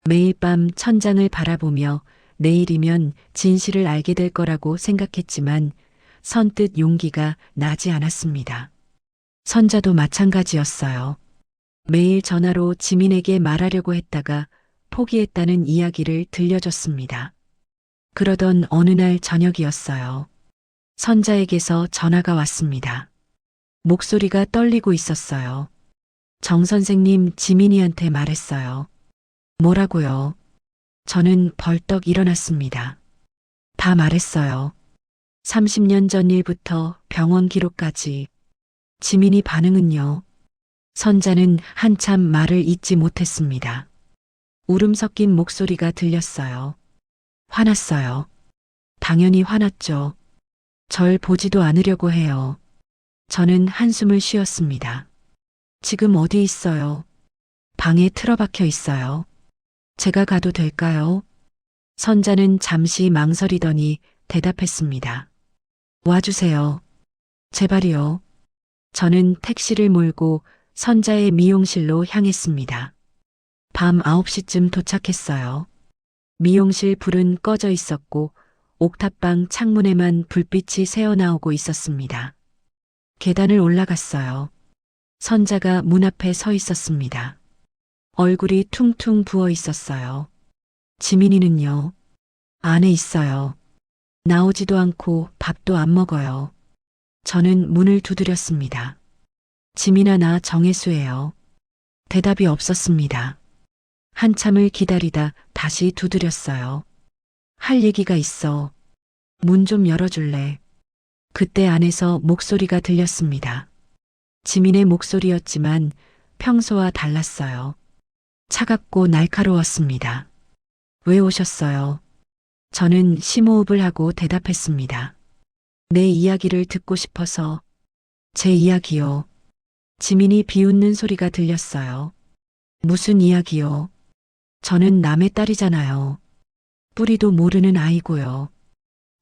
매일 밤 천장을 바라보며 내일이면 진실을 알게 될 거라고 생각했지만 선뜻 용기가 나지 않았습니다. 선자도 마찬가지였어요. 매일 전화로 지민에게 말하려고 했다가 포기했다는 이야기를 들려줬습니다. 그러던 어느 날 저녁이었어요. 선자에게서 전화가 왔습니다. 목소리가 떨리고 있었어요. 정 선생님, 지민이한테 말했어요. 뭐라고요? 저는 벌떡 일어났습니다. 다 말했어요. 30년 전 일부터 병원 기록까지. 지민이 반응은요? 선자는 한참 말을 잇지 못했습니다. 울음 섞인 목소리가 들렸어요. 화났어요. 당연히 화났죠. 절 보지도 않으려고 해요. 저는 한숨을 쉬었습니다. 지금 어디 있어요? 방에 틀어박혀 있어요. 제가 가도 될까요? 선자는 잠시 망설이더니 대답했습니다. 와주세요. 제발이요. 저는 택시를 몰고 선자의 미용실로 향했습니다. 밤 9시쯤 도착했어요. 미용실 불은 꺼져 있었고 옥탑방 창문에만 불빛이 새어나오고 있었습니다. 계단을 올라갔어요. 선자가 문 앞에 서 있었습니다. 얼굴이 퉁퉁 부어 있었어요. 지민이는요? 안에 있어요. 나오지도 않고 밥도 안 먹어요. 저는 문을 두드렸습니다. 지민아, 나 정혜수예요. 대답이 없었습니다. 한참을 기다리다 다시 두드렸어요. 할 얘기가 있어. 문 좀 열어줄래? 그때 안에서 목소리가 들렸습니다. 지민의 목소리였지만 평소와 달랐어요. 차갑고 날카로웠습니다. 왜 오셨어요? 저는 심호흡을 하고 대답했습니다. 내 이야기를 듣고 싶어서. 제 이야기요. 지민이 비웃는 소리가 들렸어요. 무슨 이야기요? 저는 남의 딸이잖아요. 뿌리도 모르는 아이고요.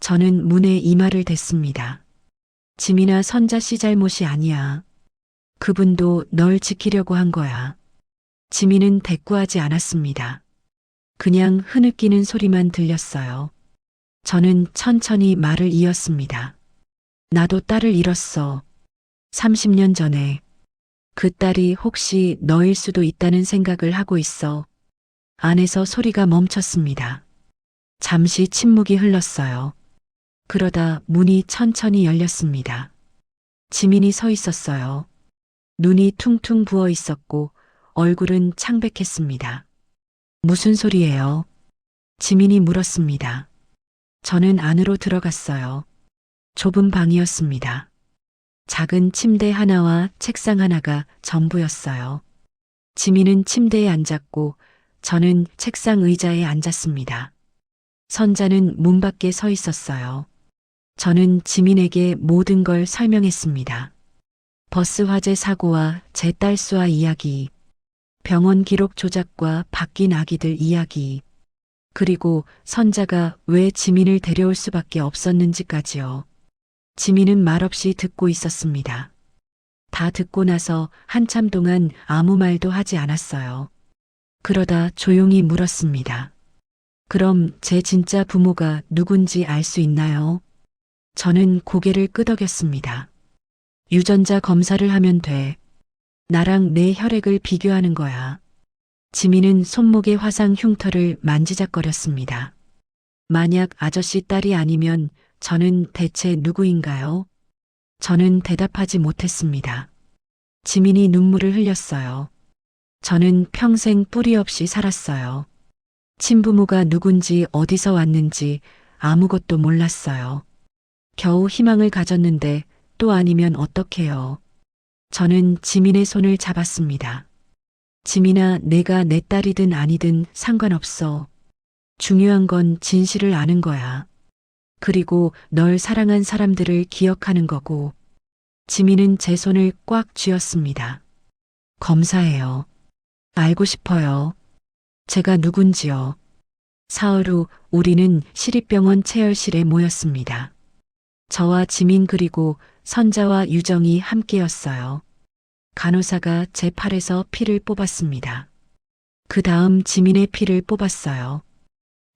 저는 문에 이마를 댔습니다. 지민아, 선자 씨 잘못이 아니야. 그분도 널 지키려고 한 거야. 지민은 대꾸하지 않았습니다. 그냥 흐느끼는 소리만 들렸어요. 저는 천천히 말을 이었습니다. 나도 딸을 잃었어. 30년 전에. 그 딸이 혹시 너일 수도 있다는 생각을 하고 있어. 안에서 소리가 멈췄습니다. 잠시 침묵이 흘렀어요. 그러다 문이 천천히 열렸습니다. 지민이 서 있었어요. 눈이 퉁퉁 부어 있었고 얼굴은 창백했습니다. 무슨 소리예요? 지민이 물었습니다. 저는 안으로 들어갔어요. 좁은 방이었습니다. 작은 침대 하나와 책상 하나가 전부였어요. 지민은 침대에 앉았고 저는 책상 의자에 앉았습니다. 선자는 문 밖에 서 있었어요. 저는 지민에게 모든 걸 설명했습니다. 버스 화재 사고와 제 딸 수아 이야기, 병원 기록 조작과 바뀐 아기들 이야기, 그리고 선자가 왜 지민을 데려올 수밖에 없었는지까지요. 지민은 말없이 듣고 있었습니다. 다 듣고 나서 한참 동안 아무 말도 하지 않았어요. 그러다 조용히 물었습니다. 그럼 제 진짜 부모가 누군지 알 수 있나요? 저는 고개를 끄덕였습니다. 유전자 검사를 하면 돼. 나랑 내 혈액을 비교하는 거야. 지민은 손목의 화상 흉터를 만지작거렸습니다. 만약 아저씨 딸이 아니면 저는 대체 누구인가요? 저는 대답하지 못했습니다. 지민이 눈물을 흘렸어요. 저는 평생 뿌리 없이 살았어요. 친부모가 누군지 어디서 왔는지 아무것도 몰랐어요. 겨우 희망을 가졌는데 또 아니면 어떡해요. 저는 지민의 손을 잡았습니다. 지민아, 내가 내 딸이든 아니든 상관없어. 중요한 건 진실을 아는 거야. 그리고 널 사랑한 사람들을 기억하는 거고. 지민은 제 손을 꽉 쥐었습니다. 검사해요. 알고 싶어요. 제가 누군지요. 사흘 후 우리는 시립병원 체열실에 모였습니다. 저와 지민 그리고 선자와 유정이 함께였어요. 간호사가 제 팔에서 피를 뽑았습니다. 그 다음 지민의 피를 뽑았어요.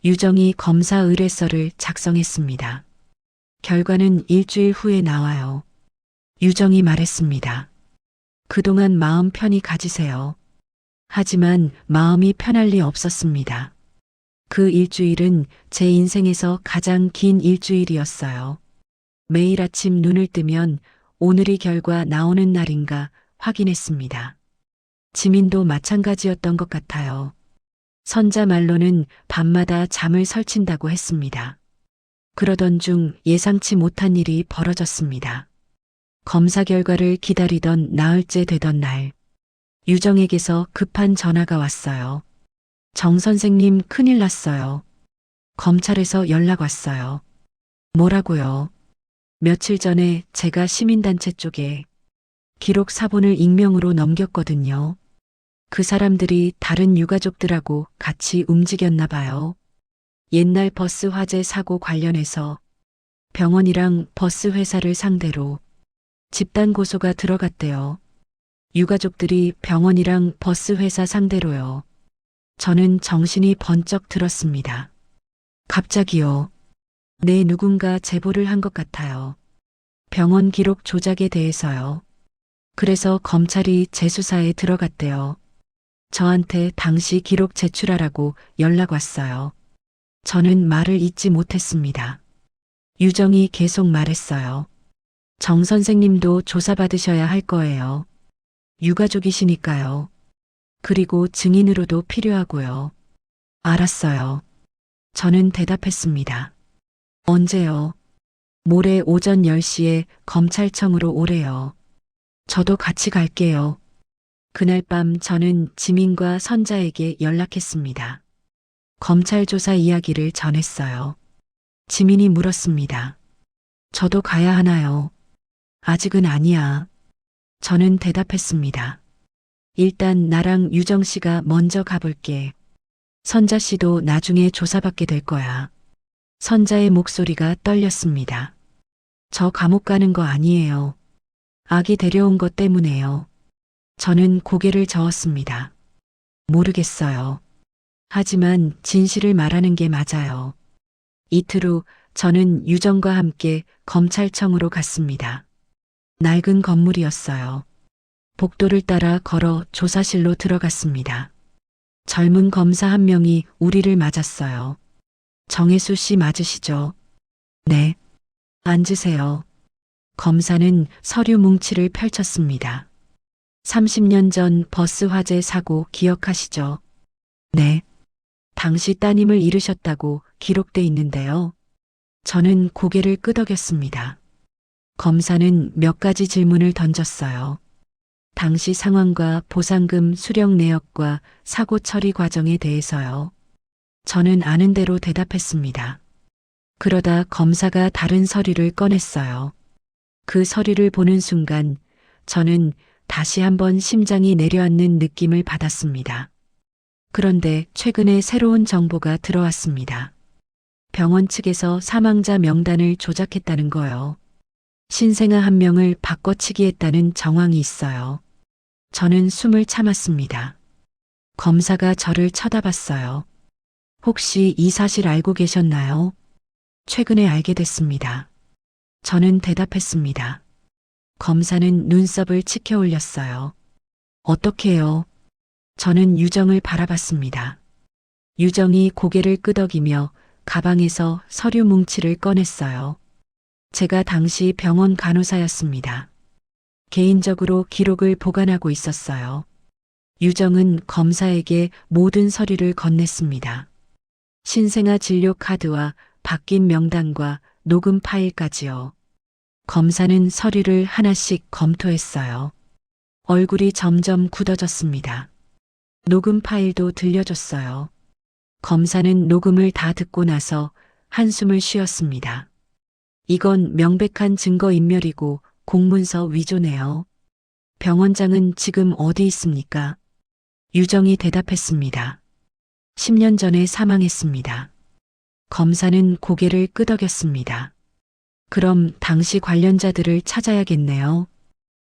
유정이 검사 의뢰서를 작성했습니다. 결과는 일주일 후에 나와요. 유정이 말했습니다. 그동안 마음 편히 가지세요. 하지만 마음이 편할 리 없었습니다. 그 일주일은 제 인생에서 가장 긴 일주일이었어요. 매일 아침 눈을 뜨면 오늘이 결과 나오는 날인가 확인했습니다. 지민도 마찬가지였던 것 같아요. 선자 말로는 밤마다 잠을 설친다고 했습니다. 그러던 중 예상치 못한 일이 벌어졌습니다. 검사 결과를 기다리던 나흘째 되던 날, 유정에게서 급한 전화가 왔어요. 정 선생님 큰일 났어요. 검찰에서 연락 왔어요. 뭐라고요? 며칠 전에 제가 시민단체 쪽에 기록 사본을 익명으로 넘겼거든요. 그 사람들이 다른 유가족들하고 같이 움직였나 봐요. 옛날 버스 화재 사고 관련해서 병원이랑 버스 회사를 상대로 집단 고소가 들어갔대요. 유가족들이 병원이랑 버스 회사 상대로요. 저는 정신이 번쩍 들었습니다. 갑자기요. 네, 누군가 제보를 한 것 같아요. 병원 기록 조작에 대해서요. 그래서 검찰이 재수사에 들어갔대요. 저한테 당시 기록 제출하라고 연락 왔어요. 저는 말을 잇지 못했습니다. 유정이 계속 말했어요. 정 선생님도 조사받으셔야 할 거예요. 유가족이시니까요. 그리고 증인으로도 필요하고요. 알았어요. 저는 대답했습니다. 언제요? 모레 오전 10시에 검찰청으로 오래요. 저도 같이 갈게요. 그날 밤 저는 지민과 선자에게 연락했습니다. 검찰 조사 이야기를 전했어요. 지민이 물었습니다. 저도 가야 하나요? 아직은 아니야. 저는 대답했습니다. 일단 나랑 유정 씨가 먼저 가볼게. 선자 씨도 나중에 조사받게 될 거야. 선자의 목소리가 떨렸습니다. 저 감옥 가는 거 아니에요. 아기 데려온 것 때문에요. 저는 고개를 저었습니다. 모르겠어요. 하지만 진실을 말하는 게 맞아요. 이틀 후 저는 유정과 함께 검찰청으로 갔습니다. 낡은 건물이었어요. 복도를 따라 걸어 조사실로 들어갔습니다. 젊은 검사 한 명이 우리를 맞았어요. 정혜수 씨 맞으시죠? 네. 앉으세요. 검사는 서류 뭉치를 펼쳤습니다. 30년 전 버스 화재 사고 기억하시죠? 네. 당시 따님을 잃으셨다고 기록돼 있는데요. 저는 고개를 끄덕였습니다. 검사는 몇 가지 질문을 던졌어요. 당시 상황과 보상금 수령 내역과 사고 처리 과정에 대해서요. 저는 아는 대로 대답했습니다. 그러다 검사가 다른 서류를 꺼냈어요. 그 서류를 보는 순간 저는 다시 한번 심장이 내려앉는 느낌을 받았습니다. 그런데 최근에 새로운 정보가 들어왔습니다. 병원 측에서 사망자 명단을 조작했다는 거요. 신생아 한 명을 바꿔치기 했다는 정황이 있어요. 저는 숨을 참았습니다. 검사가 저를 쳐다봤어요. 혹시 이 사실 알고 계셨나요? 최근에 알게 됐습니다. 저는 대답했습니다. 검사는 눈썹을 치켜 올렸어요. 어떻게요? 저는 유정을 바라봤습니다. 유정이 고개를 끄덕이며 가방에서 서류 뭉치를 꺼냈어요. 제가 당시 병원 간호사였습니다. 개인적으로 기록을 보관하고 있었어요. 유정은 검사에게 모든 서류를 건넸습니다. 신생아 진료 카드와 바뀐 명단과 녹음 파일까지요. 검사는 서류를 하나씩 검토했어요. 얼굴이 점점 굳어졌습니다. 녹음 파일도 들려줬어요. 검사는 녹음을 다 듣고 나서 한숨을 쉬었습니다. 이건 명백한 증거인멸이고 공문서 위조네요. 병원장은 지금 어디 있습니까? 유정이 대답했습니다. 10년 전에 사망했습니다. 검사는 고개를 끄덕였습니다. 그럼 당시 관련자들을 찾아야겠네요.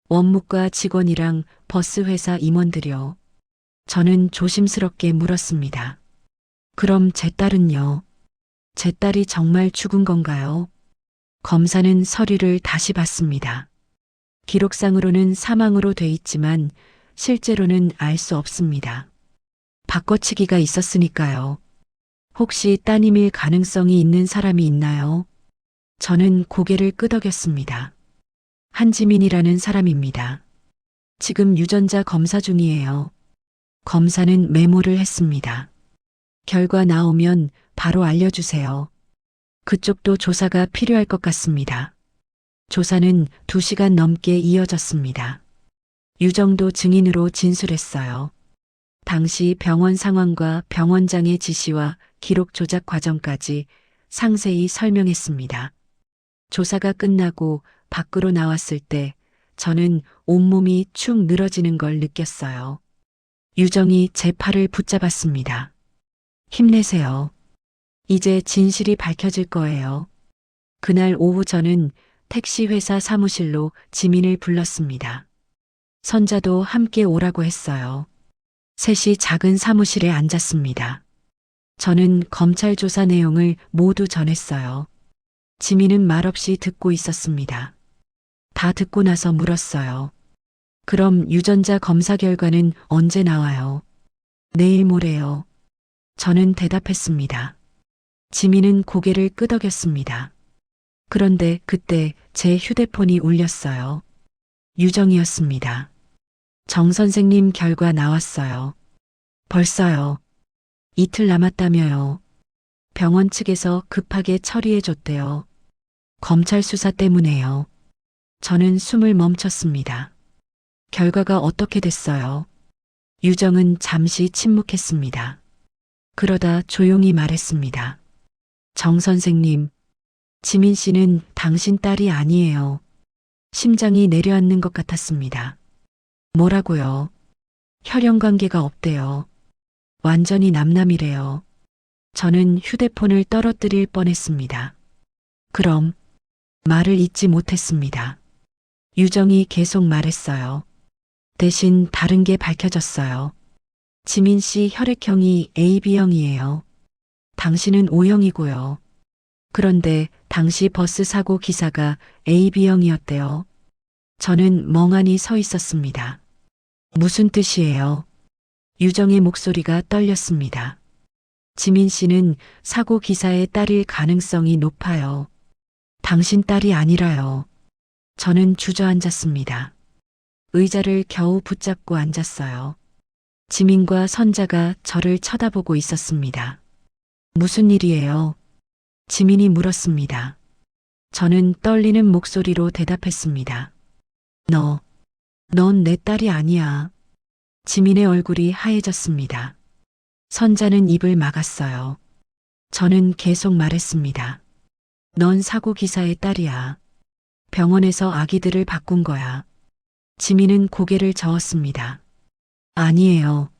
원무과 직원이랑 버스 회사 임원들이요. 저는 조심스럽게 물었습니다. 그럼 제 딸은요? 제 딸이 정말 죽은 건가요? 검사는 서류를 다시 봤습니다. 기록상으로는 사망으로 돼 있지만 실제로는 알 수 없습니다. 바꿔치기가 있었으니까요. 혹시 따님일 가능성이 있는 사람이 있나요? 저는 고개를 끄덕였습니다. 한지민이라는 사람입니다. 지금 유전자 검사 중이에요. 검사는 메모를 했습니다. 결과 나오면 바로 알려주세요. 그쪽도 조사가 필요할 것 같습니다. 조사는 2시간 넘게 이어졌습니다. 유정도 증인으로 진술했어요. 당시 병원 상황과 병원장의 지시와 기록 조작 과정까지 상세히 설명했습니다. 조사가 끝나고 밖으로 나왔을 때 저는 온몸이 축 늘어지는 걸 느꼈어요. 유정이 제 팔을 붙잡았습니다. 힘내세요. 이제 진실이 밝혀질 거예요. 그날 오후 저는 택시회사 사무실로 지민을 불렀습니다. 선자도 함께 오라고 했어요. 셋이 작은 사무실에 앉았습니다. 저는 검찰 조사 내용을 모두 전했어요. 지민은 말없이 듣고 있었습니다. 다 듣고 나서 물었어요. 그럼 유전자 검사 결과는 언제 나와요? 내일 모레요. 저는 대답했습니다. 지민은 고개를 끄덕였습니다. 그런데 그때 제 휴대폰이 울렸어요. 유정이었습니다. 정 선생님 결과 나왔어요. 벌써요. 이틀 남았다며요. 병원 측에서 급하게 처리해 줬대요. 검찰 수사 때문에요. 저는 숨을 멈췄습니다. 결과가 어떻게 됐어요? 유정은 잠시 침묵했습니다. 그러다 조용히 말했습니다. 정 선생님, 지민 씨는 당신 딸이 아니에요. 심장이 내려앉는 것 같았습니다. 뭐라고요? 혈연 관계가 없대요. 완전히 남남이래요. 저는 휴대폰을 떨어뜨릴 뻔했습니다. 그럼 말을 잇지 못했습니다. 유정이 계속 말했어요. 대신 다른 게 밝혀졌어요. 지민 씨 혈액형이 AB형이에요. 당신은 O형이고요. 그런데 당시 버스 사고 기사가 AB형이었대요. 저는 멍하니 서 있었습니다. 무슨 뜻이에요? 유정의 목소리가 떨렸습니다. 지민 씨는 사고 기사의 딸일 가능성이 높아요. 당신 딸이 아니라요. 저는 주저앉았습니다. 의자를 겨우 붙잡고 앉았어요. 지민과 선자가 저를 쳐다보고 있었습니다. 무슨 일이에요? 지민이 물었습니다. 저는 떨리는 목소리로 대답했습니다. 넌 내 딸이 아니야. 지민의 얼굴이 하얘졌습니다. 선자는 입을 막았어요. 저는 계속 말했습니다. 넌 사고 기사의 딸이야. 병원에서 아기들을 바꾼 거야. 지민은 고개를 저었습니다. 아니에요.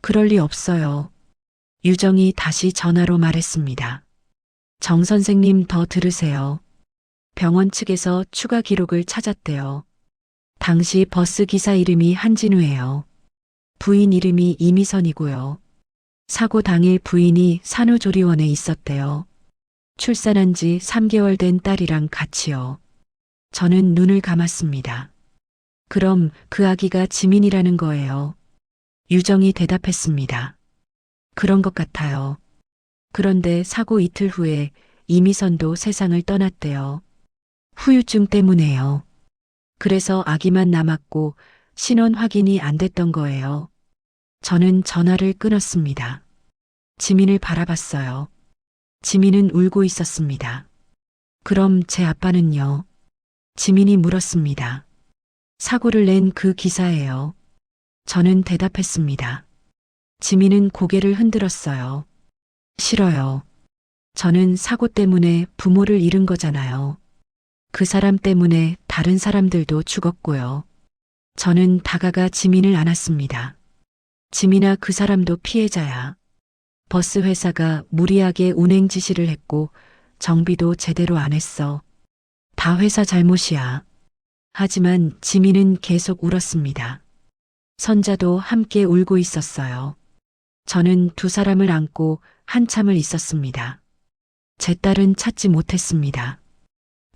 그럴 리 없어요. 유정이 다시 전화로 말했습니다. 정 선생님 더 들으세요. 병원 측에서 추가 기록을 찾았대요. 당시 버스 기사 이름이 한진우예요. 부인 이름이 이미선이고요. 사고 당일 부인이 산후조리원에 있었대요. 출산한 지 3개월 된 딸이랑 같이요. 저는 눈을 감았습니다. 그럼 그 아기가 지민이라는 거예요. 유정이 대답했습니다. 그런 것 같아요. 그런데 사고 이틀 후에 이미선도 세상을 떠났대요. 후유증 때문에요. 그래서 아기만 남았고 신원 확인이 안 됐던 거예요. 저는 전화를 끊었습니다. 지민을 바라봤어요. 지민은 울고 있었습니다. 그럼 제 아빠는요? 지민이 물었습니다. 사고를 낸 그 기사예요. 저는 대답했습니다. 지민은 고개를 흔들었어요. 싫어요. 저는 사고 때문에 부모를 잃은 거잖아요. 그 사람 때문에 다른 사람들도 죽었고요. 저는 다가가 지민을 안았습니다. 지민아, 그 사람도 피해자야. 버스 회사가 무리하게 운행 지시를 했고 정비도 제대로 안 했어. 다 회사 잘못이야. 하지만 지민은 계속 울었습니다. 선자도 함께 울고 있었어요. 저는 두 사람을 안고 한참을 있었습니다. 제 딸은 찾지 못했습니다.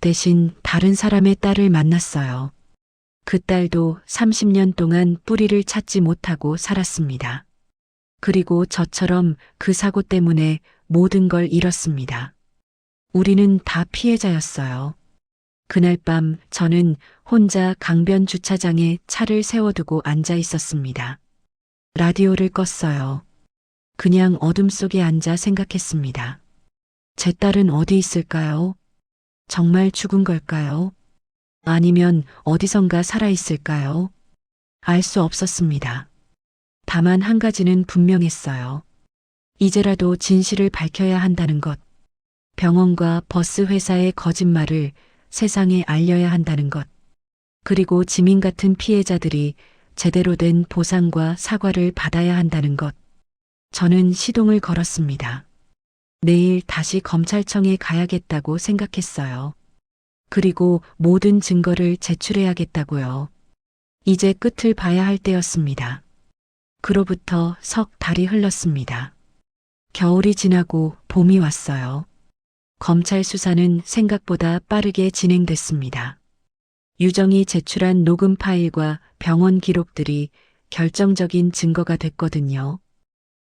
대신 다른 사람의 딸을 만났어요. 그 딸도 30년 동안 뿌리를 찾지 못하고 살았습니다. 그리고 저처럼 그 사고 때문에 모든 걸 잃었습니다. 우리는 다 피해자였어요. 그날 밤 저는 혼자 강변 주차장에 차를 세워두고 앉아 있었습니다. 라디오를 껐어요. 그냥 어둠 속에 앉아 생각했습니다. 제 딸은 어디 있을까요? 정말 죽은 걸까요? 아니면 어디선가 살아있을까요? 알 수 없었습니다. 다만 한 가지는 분명했어요. 이제라도 진실을 밝혀야 한다는 것. 병원과 버스 회사의 거짓말을 세상에 알려야 한다는 것. 그리고 지민 같은 피해자들이 제대로 된 보상과 사과를 받아야 한다는 것. 저는 시동을 걸었습니다. 내일 다시 검찰청에 가야겠다고 생각했어요. 그리고 모든 증거를 제출해야겠다고요. 이제 끝을 봐야 할 때였습니다. 그로부터 석 달이 흘렀습니다. 겨울이 지나고 봄이 왔어요. 검찰 수사는 생각보다 빠르게 진행됐습니다. 유정이 제출한 녹음 파일과 병원 기록들이 결정적인 증거가 됐거든요.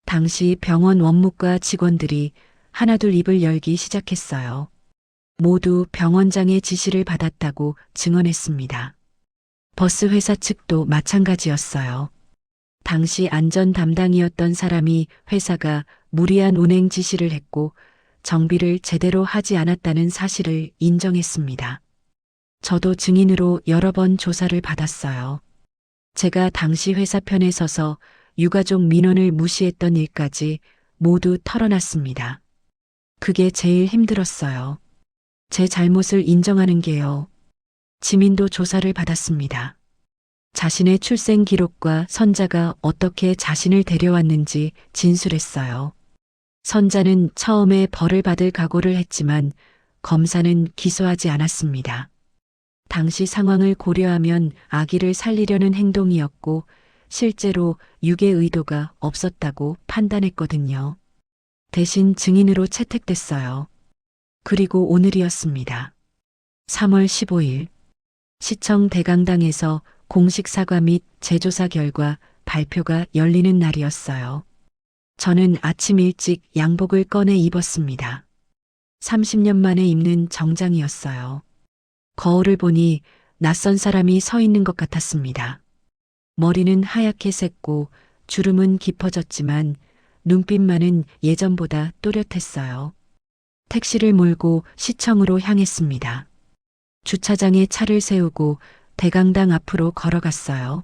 당시 병원 원무과 직원들이 하나둘 입을 열기 시작했어요. 모두 병원장의 지시를 받았다고 증언했습니다. 버스 회사 측도 마찬가지였어요. 당시 안전 담당이었던 사람이 회사가 무리한 운행 지시를 했고 정비를 제대로 하지 않았다는 사실을 인정했습니다. 저도 증인으로 여러 번 조사를 받았어요. 제가 당시 회사 편에 서서 유가족 민원을 무시했던 일까지 모두 털어놨습니다. 그게 제일 힘들었어요. 제 잘못을 인정하는 게요. 지민도 조사를 받았습니다. 자신의 출생 기록과 선자가 어떻게 자신을 데려왔는지 진술했어요. 선자는 처음에 벌을 받을 각오를 했지만 검사는 기소하지 않았습니다. 당시 상황을 고려하면 아기를 살리려는 행동이었고 실제로 유괴 의도가 없었다고 판단했거든요. 대신 증인으로 채택됐어요. 그리고 오늘이었습니다. 3월 15일 시청 대강당에서 공식 사과 및 재조사 결과 발표가 열리는 날이었어요. 저는 아침 일찍 양복을 꺼내 입었습니다. 30년 만에 입는 정장이었어요. 거울을 보니 낯선 사람이 서 있는 것 같았습니다. 머리는 하얗게 샜고 주름은 깊어졌지만 눈빛만은 예전보다 또렷했어요. 택시를 몰고 시청으로 향했습니다. 주차장에 차를 세우고 대강당 앞으로 걸어갔어요.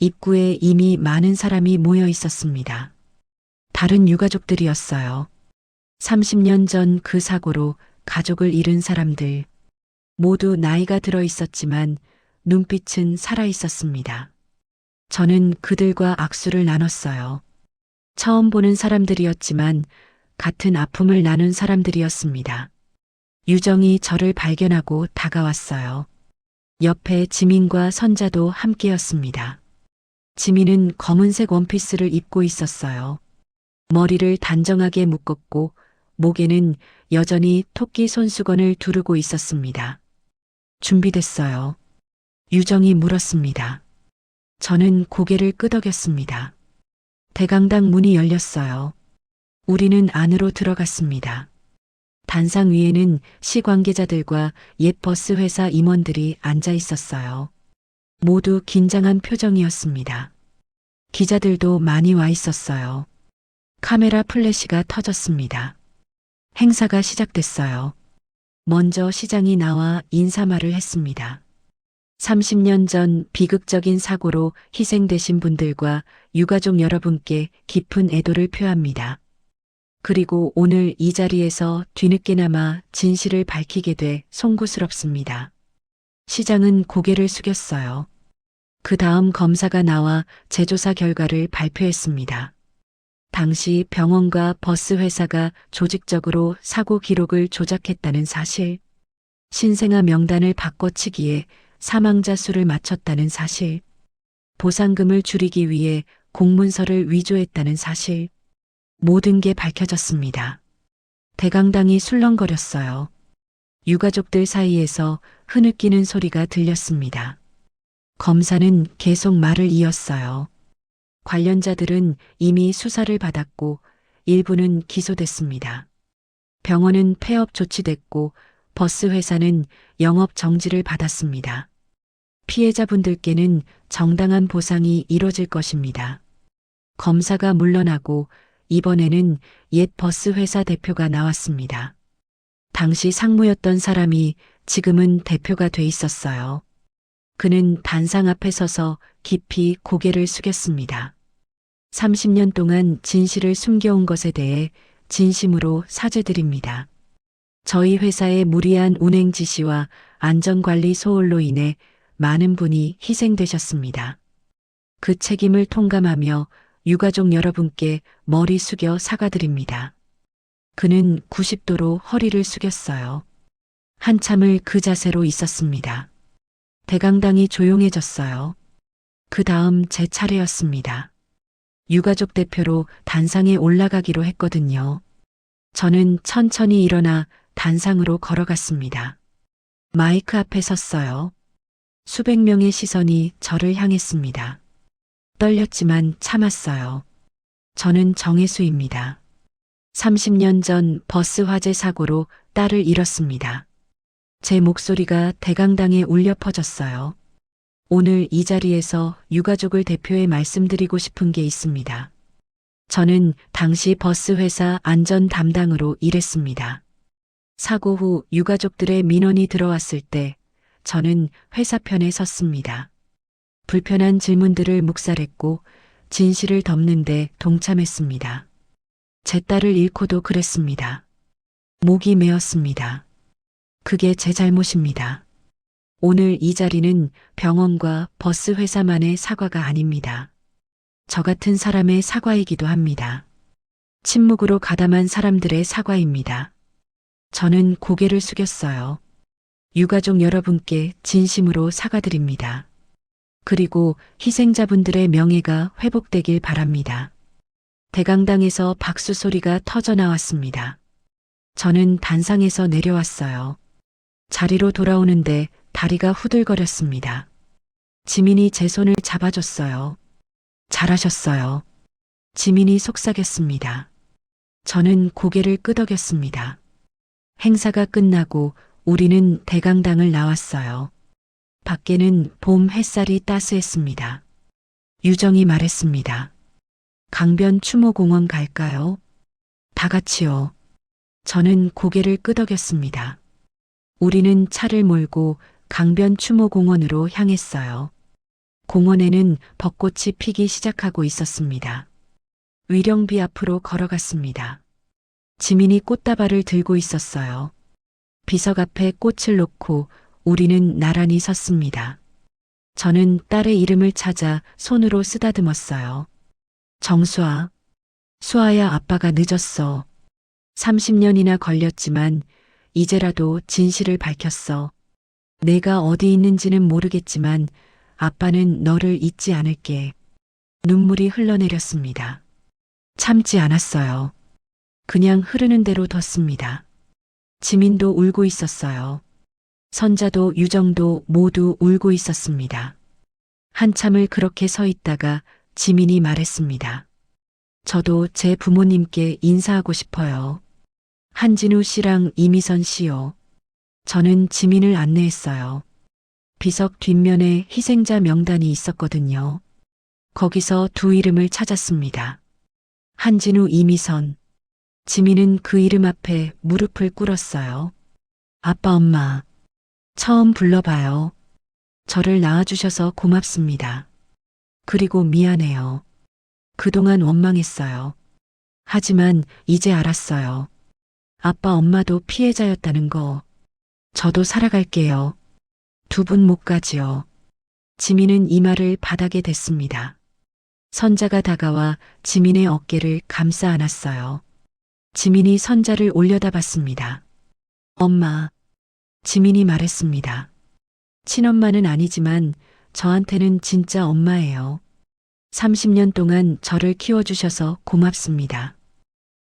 입구에 이미 많은 사람이 모여 있었습니다. 다른 유가족들이었어요. 30년 전 그 사고로 가족을 잃은 사람들. 모두 나이가 들어 있었지만 눈빛은 살아 있었습니다. 저는 그들과 악수를 나눴어요. 처음 보는 사람들이었지만 같은 아픔을 나눈 사람들이었습니다. 유정이 저를 발견하고 다가왔어요. 옆에 지민과 선자도 함께였습니다. 지민은 검은색 원피스를 입고 있었어요. 머리를 단정하게 묶었고 목에는 여전히 토끼 손수건을 두르고 있었습니다. 준비됐어요. 유정이 물었습니다. 저는 고개를 끄덕였습니다. 대강당 문이 열렸어요. 우리는 안으로 들어갔습니다. 단상 위에는 시 관계자들과 옛 버스 회사 임원들이 앉아 있었어요. 모두 긴장한 표정이었습니다. 기자들도 많이 와 있었어요. 카메라 플래시가 터졌습니다. 행사가 시작됐어요. 먼저 시장이 나와 인사말을 했습니다. 30년 전 비극적인 사고로 희생되신 분들과 유가족 여러분께 깊은 애도를 표합니다. 그리고 오늘 이 자리에서 뒤늦게나마 진실을 밝히게 돼 송구스럽습니다. 시장은 고개를 숙였어요. 그 다음 검사가 나와 재조사 결과를 발표했습니다. 당시 병원과 버스 회사가 조직적으로 사고 기록을 조작했다는 사실, 신생아 명단을 바꿔치기에 사망자 수를 맞췄다는 사실, 보상금을 줄이기 위해 공문서를 위조했다는 사실, 모든 게 밝혀졌습니다. 대강당이 술렁거렸어요. 유가족들 사이에서 흐느끼는 소리가 들렸습니다. 검사는 계속 말을 이었어요. 관련자들은 이미 수사를 받았고 일부는 기소됐습니다. 병원은 폐업 조치됐고 버스 회사는 영업 정지를 받았습니다. 피해자분들께는 정당한 보상이 이뤄질 것입니다. 검사가 물러나고 이번에는 옛 버스 회사 대표가 나왔습니다. 당시 상무였던 사람이 지금은 대표가 돼 있었어요. 그는 단상 앞에 서서 깊이 고개를 숙였습니다. 30년 동안 진실을 숨겨온 것에 대해 진심으로 사죄드립니다. 저희 회사의 무리한 운행 지시와 안전관리 소홀로 인해 많은 분이 희생되셨습니다. 그 책임을 통감하며 유가족 여러분께 머리 숙여 사과드립니다. 그는 90도로 허리를 숙였어요. 한참을 그 자세로 있었습니다. 대강당이 조용해졌어요. 그 다음 제 차례였습니다. 유가족 대표로 단상에 올라가기로 했거든요. 저는 천천히 일어나 단상으로 걸어갔습니다. 마이크 앞에 섰어요. 수백 명의 시선이 저를 향했습니다. 떨렸지만 참았어요. 저는 정혜수입니다. 30년 전 버스 화재 사고로 딸을 잃었습니다. 제 목소리가 대강당에 울려 퍼졌어요. 오늘 이 자리에서 유가족을 대표해 말씀드리고 싶은 게 있습니다. 저는 당시 버스 회사 안전 담당으로 일했습니다. 사고 후 유가족들의 민원이 들어왔을 때 저는 회사 편에 섰습니다. 불편한 질문들을 묵살했고 진실을 덮는데 동참했습니다. 제 딸을 잃고도 그랬습니다. 목이 메었습니다. 그게 제 잘못입니다. 오늘 이 자리는 병원과 버스 회사만의 사과가 아닙니다. 저 같은 사람의 사과이기도 합니다. 침묵으로 가담한 사람들의 사과입니다. 저는 고개를 숙였어요. 유가족 여러분께 진심으로 사과드립니다. 그리고 희생자분들의 명예가 회복되길 바랍니다. 대강당에서 박수 소리가 터져 나왔습니다. 저는 단상에서 내려왔어요. 자리로 돌아오는데 다리가 후들거렸습니다. 지민이 제 손을 잡아줬어요. 잘하셨어요. 지민이 속삭였습니다. 저는 고개를 끄덕였습니다. 행사가 끝나고 우리는 대강당을 나왔어요. 밖에는 봄 햇살이 따스했습니다. 유정이 말했습니다. 강변 추모공원 갈까요? 다 같이요. 저는 고개를 끄덕였습니다. 우리는 차를 몰고 강변 추모공원으로 향했어요. 공원에는 벚꽃이 피기 시작하고 있었습니다. 위령비 앞으로 걸어갔습니다. 지민이 꽃다발을 들고 있었어요. 비석 앞에 꽃을 놓고 우리는 나란히 섰습니다. 저는 딸의 이름을 찾아 손으로 쓰다듬었어요. 정수아, 수아야 아빠가 늦었어. 30년이나 걸렸지만 이제라도 진실을 밝혔어. 내가 어디 있는지는 모르겠지만 아빠는 너를 잊지 않을게. 눈물이 흘러내렸습니다. 참지 않았어요. 그냥 흐르는 대로 뒀습니다. 지민도 울고 있었어요. 선자도 유정도 모두 울고 있었습니다. 한참을 그렇게 서 있다가 지민이 말했습니다. 저도 제 부모님께 인사하고 싶어요. 한진우 씨랑 이미선 씨요. 저는 지민을 안내했어요. 비석 뒷면에 희생자 명단이 있었거든요. 거기서 두 이름을 찾았습니다. 한진우, 이미선. 지민은 그 이름 앞에 무릎을 꿇었어요. 아빠, 엄마. 처음 불러봐요. 저를 낳아주셔서 고맙습니다. 그리고 미안해요. 그동안 원망했어요. 하지만 이제 알았어요. 아빠, 엄마도 피해자였다는 거. 저도 살아갈게요. 두 분 못 가지요. 지민은 이마를 바닥에 댔습니다. 선자가 다가와 지민의 어깨를 감싸 안았어요. 지민이 선자를 올려다봤습니다. 엄마. 지민이 말했습니다. 친엄마는 아니지만 저한테는 진짜 엄마예요. 30년 동안 저를 키워주셔서 고맙습니다.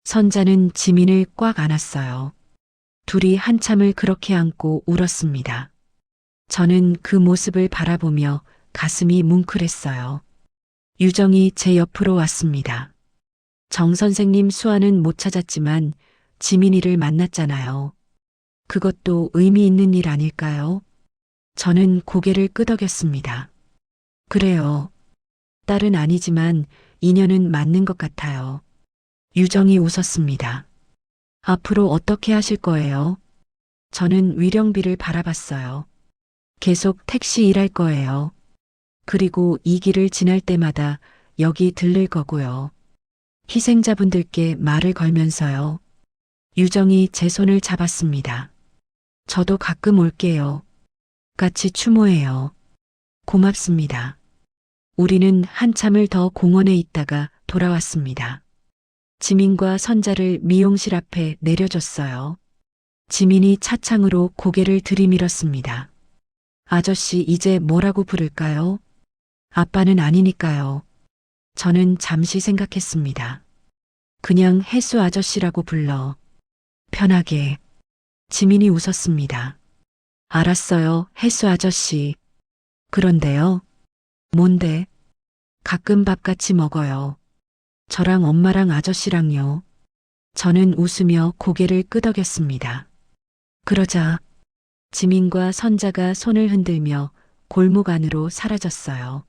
선자는 지민을 꽉 안았어요. 둘이 한참을 그렇게 안고 울었습니다. 저는 그 모습을 바라보며 가슴이 뭉클했어요. 유정이 제 옆으로 왔습니다. 정 선생님 수아는 못 찾았지만 지민이를 만났잖아요. 그것도 의미 있는 일 아닐까요? 저는 고개를 끄덕였습니다. 그래요. 딸은 아니지만 인연은 맞는 것 같아요. 유정이 웃었습니다. 앞으로 어떻게 하실 거예요? 저는 위령비를 바라봤어요. 계속 택시 일할 거예요. 그리고 이 길을 지날 때마다 여기 들를 거고요. 희생자분들께 말을 걸면서요. 유정이 제 손을 잡았습니다. 저도 가끔 올게요. 같이 추모해요. 고맙습니다. 우리는 한참을 더 공원에 있다가 돌아왔습니다. 지민과 선자를 미용실 앞에 내려줬어요. 지민이 차창으로 고개를 들이밀었습니다. 아저씨 이제 뭐라고 부를까요? 아빠는 아니니까요. 저는 잠시 생각했습니다. 그냥 혜수 아저씨라고 불러. 편하게. 지민이 웃었습니다. 알았어요, 혜수 아저씨. 그런데요. 뭔데? 가끔 밥 같이 먹어요. 저랑 엄마랑 아저씨랑요. 저는 웃으며 고개를 끄덕였습니다. 그러자 지민과 선자가 손을 흔들며 골목 안으로 사라졌어요.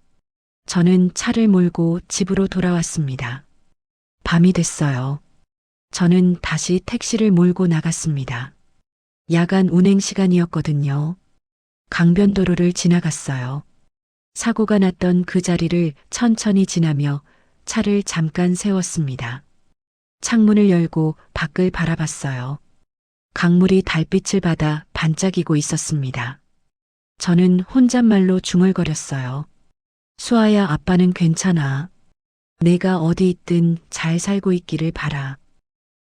저는 차를 몰고 집으로 돌아왔습니다. 밤이 됐어요. 저는 다시 택시를 몰고 나갔습니다. 야간 운행 시간이었거든요. 강변도로를 지나갔어요. 사고가 났던 그 자리를 천천히 지나며 차를 잠깐 세웠습니다. 창문을 열고 밖을 바라봤어요. 강물이 달빛을 받아 반짝이고 있었습니다. 저는 혼잣말로 중얼거렸어요. 수아야, 아빠는 괜찮아. 내가 어디 있든 잘 살고 있기를 바라.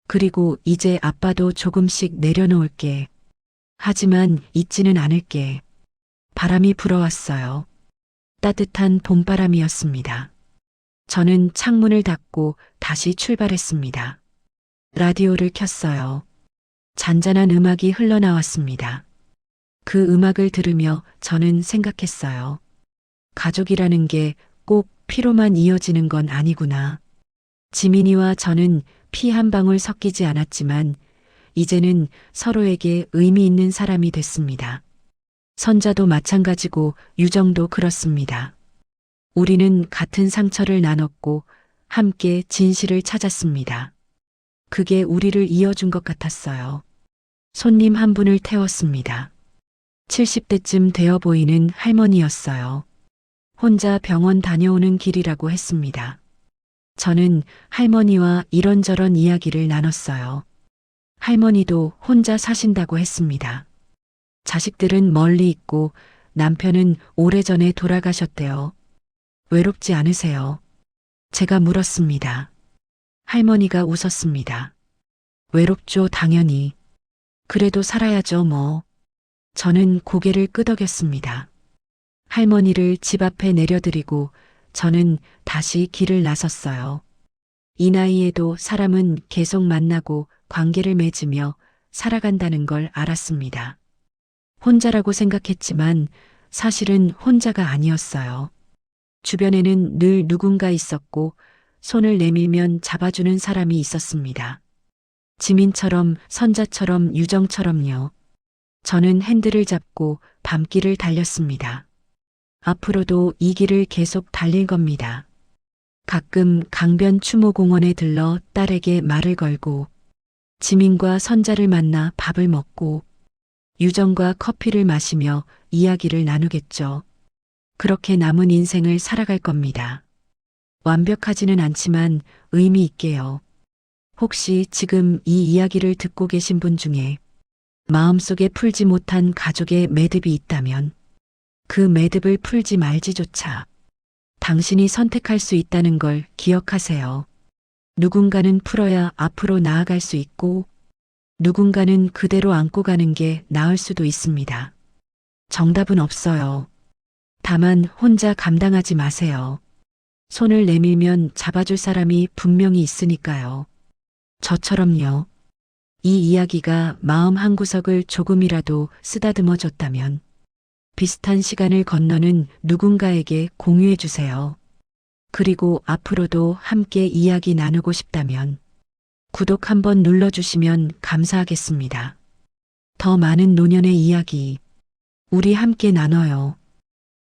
그리고 이제 아빠도 조금씩 내려놓을게. 하지만 잊지는 않을게. 바람이 불어왔어요. 따뜻한 봄바람이었습니다. 저는 창문을 닫고 다시 출발했습니다. 라디오를 켰어요. 잔잔한 음악이 흘러나왔습니다. 그 음악을 들으며 저는 생각했어요. 가족이라는 게 꼭 피로만 이어지는 건 아니구나. 지민이와 저는 피 한 방울 섞이지 않았지만 이제는 서로에게 의미 있는 사람이 됐습니다. 선자도 마찬가지고 유정도 그렇습니다. 우리는 같은 상처를 나눴고 함께 진실을 찾았습니다. 그게 우리를 이어준 것 같았어요. 손님 한 분을 태웠습니다. 70대쯤 되어 보이는 할머니였어요. 혼자 병원 다녀오는 길이라고 했습니다. 저는 할머니와 이런저런 이야기를 나눴어요. 할머니도 혼자 사신다고 했습니다. 자식들은 멀리 있고 남편은 오래전에 돌아가셨대요. 외롭지 않으세요? 제가 물었습니다. 할머니가 웃었습니다. 외롭죠, 당연히. 그래도 살아야죠, 뭐. 저는 고개를 끄덕였습니다. 할머니를 집 앞에 내려드리고 저는 다시 길을 나섰어요. 이 나이에도 사람은 계속 만나고 관계를 맺으며 살아간다는 걸 알았습니다. 혼자라고 생각했지만 사실은 혼자가 아니었어요. 주변에는 늘 누군가 있었고 손을 내밀면 잡아주는 사람이 있었습니다. 지민처럼, 선자처럼, 유정처럼요. 저는 핸들을 잡고 밤길을 달렸습니다. 앞으로도 이 길을 계속 달릴 겁니다. 가끔 강변 추모공원에 들러 딸에게 말을 걸고 지민과 선자를 만나 밥을 먹고 유정과 커피를 마시며 이야기를 나누겠죠. 그렇게 남은 인생을 살아갈 겁니다. 완벽하지는 않지만 의미 있게요. 혹시 지금 이 이야기를 듣고 계신 분 중에 마음속에 풀지 못한 가족의 매듭이 있다면 그 매듭을 풀지 말지조차 당신이 선택할 수 있다는 걸 기억하세요. 누군가는 풀어야 앞으로 나아갈 수 있고 누군가는 그대로 안고 가는 게 나을 수도 있습니다. 정답은 없어요. 다만 혼자 감당하지 마세요. 손을 내밀면 잡아줄 사람이 분명히 있으니까요. 저처럼요. 이 이야기가 마음 한구석을 조금이라도 쓰다듬어 줬다면 비슷한 시간을 건너는 누군가에게 공유해 주세요. 그리고 앞으로도 함께 이야기 나누고 싶다면 구독 한번 눌러주시면 감사하겠습니다. 더 많은 노년의 이야기, 우리 함께 나눠요.